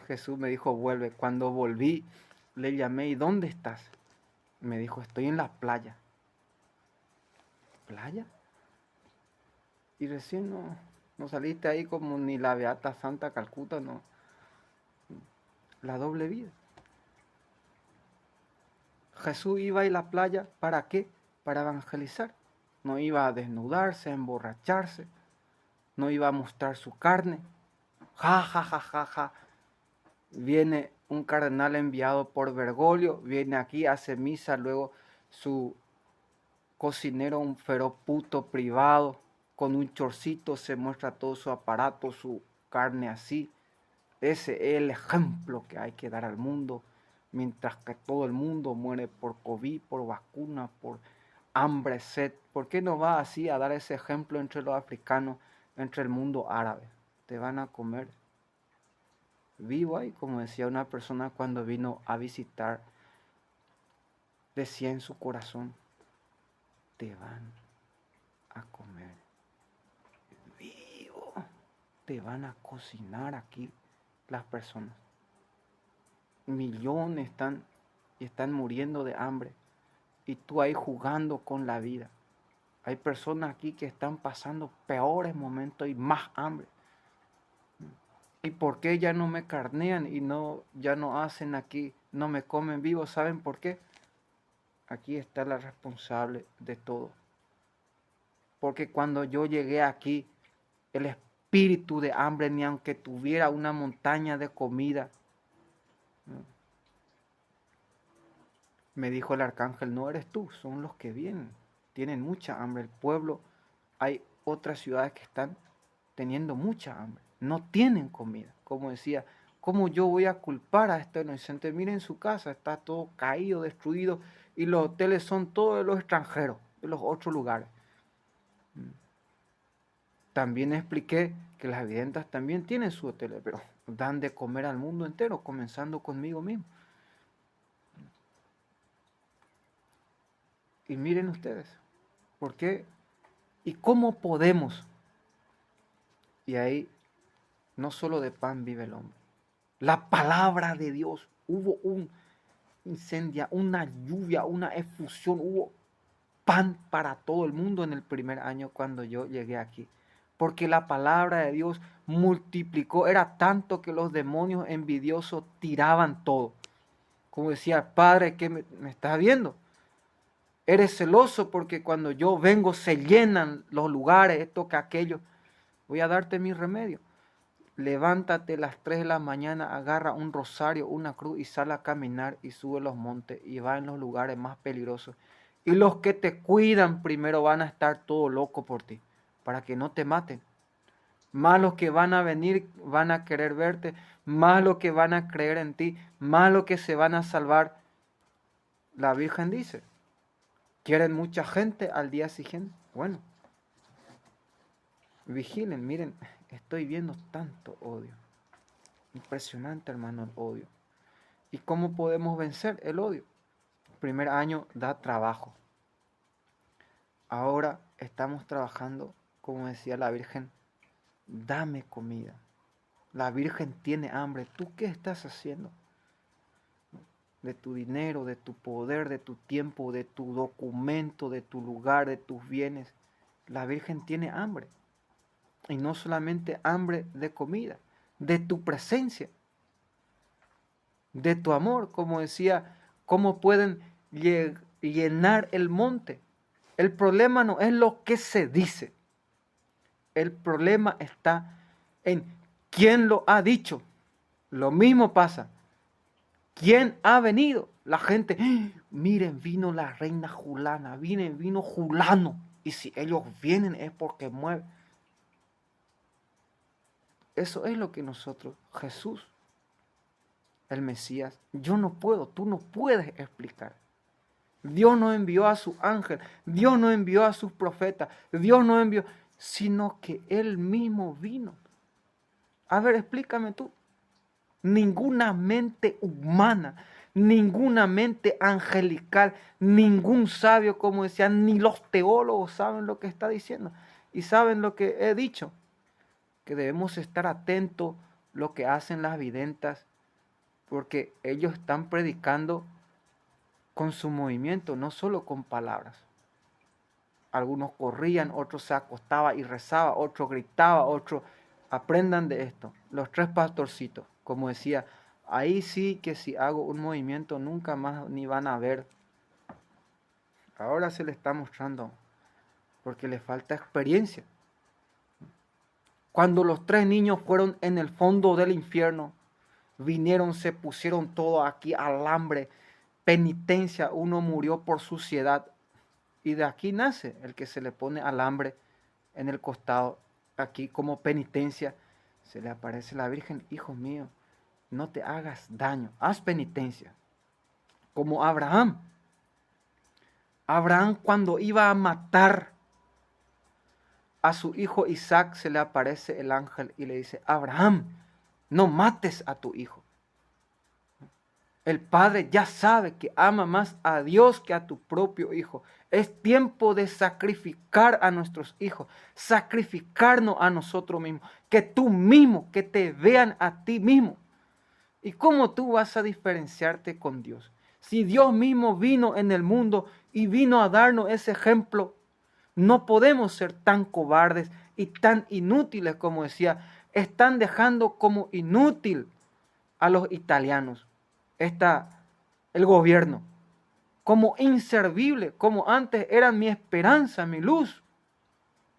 Jesús me dijo, vuelve. Cuando volví, le llamé, ¿y dónde estás? Me dijo, estoy en la playa. ¿Playa? Y recién no saliste ahí como ni la Beata Santa Calcuta, no. La doble vida. Jesús iba a ir a la playa, ¿para qué? Para evangelizar. No iba a desnudarse, a emborracharse. No iba a mostrar su carne. Ja, ja, ja, ja, ja. Viene un cardenal enviado por Bergoglio, viene aquí, hace misa, luego su cocinero, un feroz puto privado, con un chorcito se muestra todo su aparato, su carne así. Ese es el ejemplo que hay que dar al mundo, mientras que todo el mundo muere por COVID, por vacuna, por hambre, sed. ¿Por qué no va así a dar ese ejemplo entre los africanos, entre el mundo árabe? Te van a comer vivo ahí, como decía una persona cuando vino a visitar, decía en su corazón, te van a comer vivo, te van a cocinar aquí las personas. Millones están muriendo de hambre y tú ahí jugando con la vida. Hay personas aquí que están pasando peores momentos y más hambre. ¿Y por qué ya no me carnean y ya no hacen aquí, no me comen vivo? ¿Saben por qué? Aquí está la responsable de todo. Porque cuando yo llegué aquí, el espíritu de hambre, ni aunque tuviera una montaña de comida, me dijo el arcángel, no eres tú, son los que vienen. Tienen mucha hambre. El pueblo, hay otras ciudades que están teniendo mucha hambre, no tienen comida. Como decía, ¿cómo yo voy a culpar a estos inocentes? Miren su casa, está todo caído, destruido, y los hoteles son todos de los extranjeros, de los otros lugares. También expliqué que las videntes también tienen su hotel, pero dan de comer al mundo entero, comenzando conmigo mismo. Y miren ustedes, ¿por qué? ¿Y cómo podemos? Y ahí, no solo de pan vive el hombre. La palabra de Dios, hubo un incendio, una lluvia, una efusión, hubo pan para todo el mundo en el primer año cuando yo llegué aquí. Porque la palabra de Dios multiplicó, era tanto que los demonios envidiosos tiraban todo. Como decía, Padre, ¿qué me estás viendo? Eres celoso porque cuando yo vengo se llenan los lugares, esto que aquello. Voy a darte mi remedio. Levántate a las 3 de la mañana, agarra un rosario, una cruz y sale a caminar y sube los montes y va en los lugares más peligrosos. Y los que te cuidan primero van a estar todo locos por ti, para que no te maten. Más los que van a venir van a querer verte, más los que van a creer en ti, más los que se van a salvar. La Virgen dice, ¿quieren mucha gente al día siguiente? Bueno, vigilen, miren, estoy viendo tanto odio. Impresionante, hermano, el odio. ¿Y cómo podemos vencer el odio? El primer año da trabajo. Ahora estamos trabajando, como decía la Virgen, dame comida. La Virgen tiene hambre. ¿Tú qué estás haciendo? De tu dinero, de tu poder, de tu tiempo, de tu documento, de tu lugar, de tus bienes. La Virgen tiene hambre. Y no solamente hambre de comida, de tu presencia, de tu amor. Como decía, ¿cómo pueden llenar el monte? El problema no es lo que se dice. El problema está en quién lo ha dicho. Lo mismo pasa. ¿Quién ha venido? La gente, miren, vino la reina Julana, vino Julano. Y si ellos vienen es porque mueven. Eso es lo que nosotros, Jesús, el Mesías, yo no puedo, tú no puedes explicar. Dios no envió a su ángel, Dios no envió a sus profetas, Dios no envió, sino que Él mismo vino. A ver, explícame tú. Ninguna mente humana, ninguna mente angelical, ningún sabio, como decían, ni los teólogos saben lo que está diciendo. Y saben lo que he dicho, que debemos estar atentos a lo que hacen las videntes, porque ellos están predicando con su movimiento, no solo con palabras. Algunos corrían, otros se acostaban y rezaban, otros gritaban, otros aprendan de esto. Los 3 pastorcitos, como decía, ahí sí que si hago un movimiento nunca más ni van a ver. Ahora se le está mostrando porque le falta experiencia. Cuando los 3 niños fueron en el fondo del infierno, vinieron, se pusieron todo aquí alambre, penitencia, uno murió por suciedad. Y de aquí nace el que se le pone alambre en el costado, aquí como penitencia. Se le aparece la Virgen, hijo mío, no te hagas daño, haz penitencia. Como Abraham. Abraham cuando iba a matar a su hijo Isaac, se le aparece el ángel y le dice, Abraham, no mates a tu hijo. El padre ya sabe que ama más a Dios que a tu propio hijo. Es tiempo de sacrificar a nuestros hijos, sacrificarnos a nosotros mismos, que tú mismo, que te vean a ti mismo. ¿Y cómo tú vas a diferenciarte con Dios? Si Dios mismo vino en el mundo y vino a darnos ese ejemplo, no podemos ser tan cobardes y tan inútiles como decía. Están dejando como inútil a los italianos. El gobierno, como inservible, como antes eran mi esperanza, mi luz,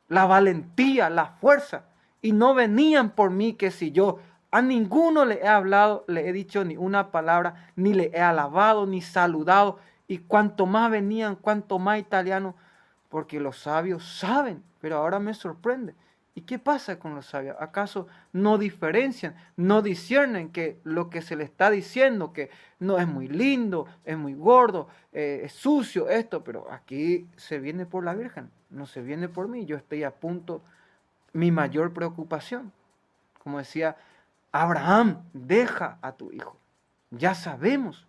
la valentía, la fuerza, y no venían por mí que si yo a ninguno le he hablado, le he dicho ni una palabra, ni le he alabado, ni saludado, y cuanto más venían, cuanto más italianos, porque los sabios saben, pero ahora me sorprende. ¿Y qué pasa con los sabios? ¿Acaso no diferencian, no disciernen que lo que se le está diciendo, que no es muy lindo, es muy gordo, es sucio esto, pero aquí se viene por la Virgen, no se viene por mí, yo estoy a punto, mi mayor preocupación, como decía Abraham, deja a tu hijo, ya sabemos,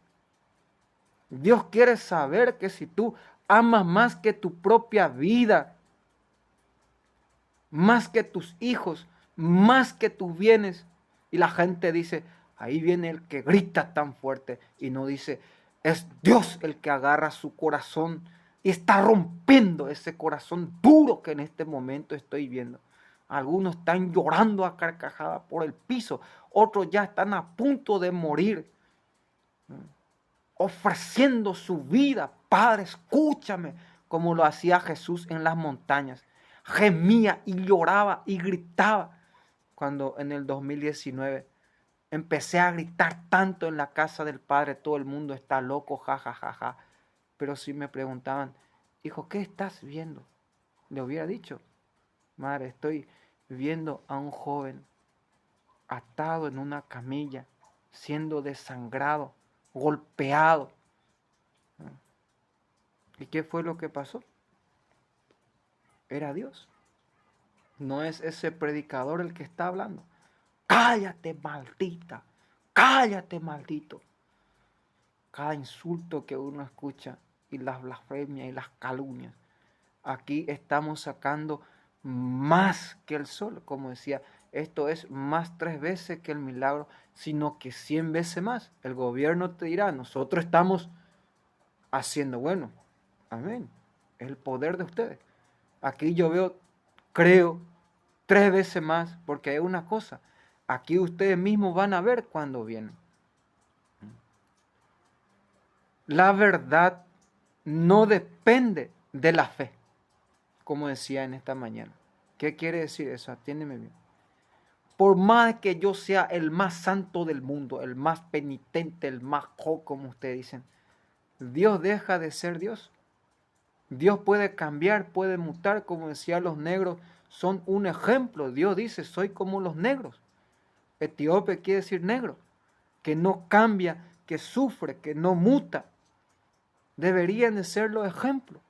Dios quiere saber que si tú amas más que tu propia vida, más que tus hijos, más que tus bienes. Y la gente dice, ahí viene el que grita tan fuerte y no dice, es Dios el que agarra su corazón y está rompiendo ese corazón duro que en este momento estoy viendo. Algunos están llorando a carcajadas por el piso, otros ya están a punto de morir, ofreciendo su vida. Padre, escúchame, como lo hacía Jesús en las montañas. Gemía y lloraba y gritaba. Cuando en el 2019 empecé a gritar tanto en la casa del Padre, todo el mundo está loco, ja, ja, ja, ja. Pero si me preguntaban, hijo, ¿qué estás viendo? Le hubiera dicho, madre, estoy viendo a un joven atado en una camilla, siendo desangrado, golpeado. ¿Y qué fue lo que pasó? Era Dios. No es ese predicador el que está hablando. Cállate, maldita. Cállate, maldito. Cada insulto que uno escucha y las blasfemias y las calumnias. Aquí estamos sacando más que el sol, como decía, esto es más 3 veces que el milagro, sino que 100 veces más. El gobierno te dirá, nosotros estamos haciendo bueno. Amén. Es el poder de ustedes. Aquí yo veo, creo, 3 veces más, porque hay una cosa. Aquí ustedes mismos van a ver cuando vienen. La verdad no depende de la fe, como decía en esta mañana. ¿Qué quiere decir eso? Atiéndeme bien. Por más que yo sea el más santo del mundo, el más penitente, el más como ustedes dicen, Dios deja de ser Dios. Dios puede cambiar, puede mutar, como decían los negros, son un ejemplo. Dios dice, soy como los negros. Etíope quiere decir negro, que no cambia, que sufre, que no muta. Deberían de ser los ejemplos.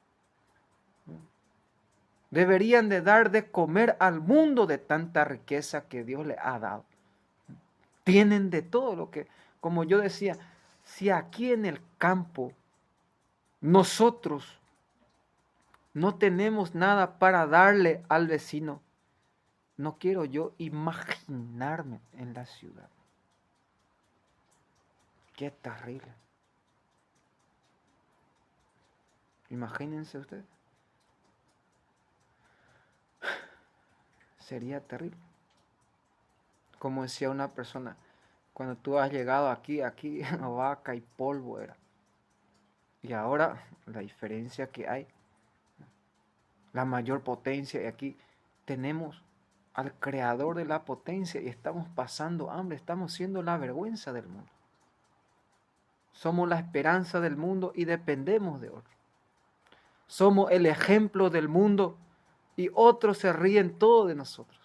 Deberían de dar de comer al mundo de tanta riqueza que Dios le ha dado. Tienen de todo lo que, como yo decía, si aquí en el campo nosotros no tenemos nada para darle al vecino, no quiero yo imaginarme en la ciudad. Qué terrible. Imagínense ustedes. Sería terrible. Como decía una persona, cuando tú has llegado aquí vaca y polvo era. Y ahora la diferencia que hay, la mayor potencia, y aquí tenemos al creador de la potencia y estamos pasando hambre, estamos siendo la vergüenza del mundo. Somos la esperanza del mundo y dependemos de otros. Somos el ejemplo del mundo y otros se ríen todo de nosotros.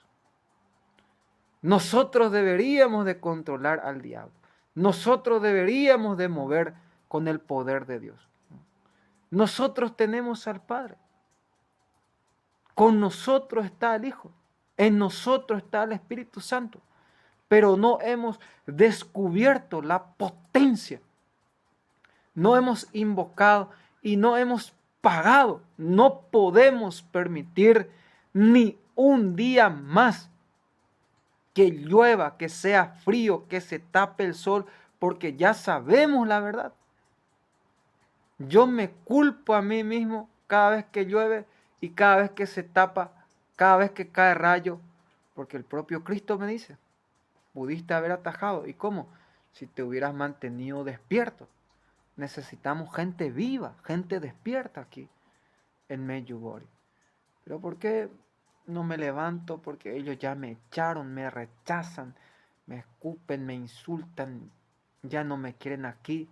Nosotros deberíamos de controlar al diablo. Nosotros deberíamos de mover con el poder de Dios. Nosotros tenemos al Padre. Con nosotros está el Hijo. En nosotros está el Espíritu Santo. Pero no hemos descubierto la potencia. No hemos invocado y no hemos pagado. No podemos permitir ni un día más que llueva, que sea frío, que se tape el sol, porque ya sabemos la verdad. Yo me culpo a mí mismo cada vez que llueve y cada vez que se tapa, cada vez que cae rayo, porque el propio Cristo me dice, pudiste haber atajado. ¿Y cómo? Si te hubieras mantenido despierto. Necesitamos gente viva, gente despierta aquí en Medjugorje. ¿Pero por qué no me levanto? Porque ellos ya me echaron, me rechazan, me escupen, me insultan, ya no me quieren aquí.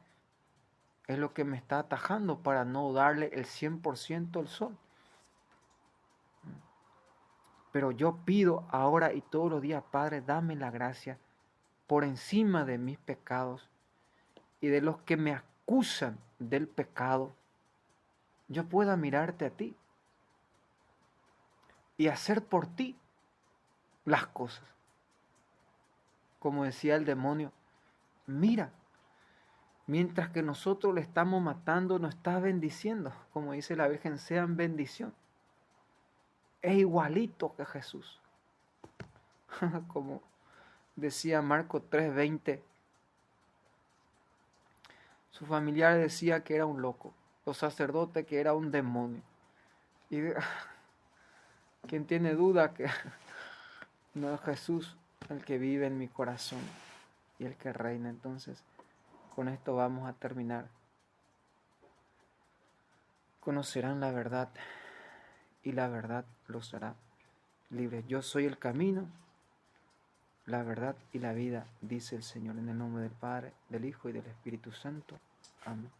Es lo que me está atajando para no darle el 100% al sol. Pero yo pido ahora y todos los días, Padre, dame la gracia por encima de mis pecados y de los que me acusan del pecado, yo pueda mirarte a ti y hacer por ti las cosas. Como decía el demonio, mira, mientras que nosotros le estamos matando, nos está bendiciendo. Como dice la Virgen, sean bendición. Es igualito que Jesús. Como decía Marcos 3:20, su familiar decía que era un loco, los sacerdotes que era un demonio. Y quien tiene duda que no es Jesús el que vive en mi corazón y el que reina. Entonces, con esto vamos a terminar. Conocerán la verdad y la verdad los hará libres. Yo soy el camino, la verdad y la vida, dice el Señor, en el nombre del Padre, del Hijo y del Espíritu Santo. Amén.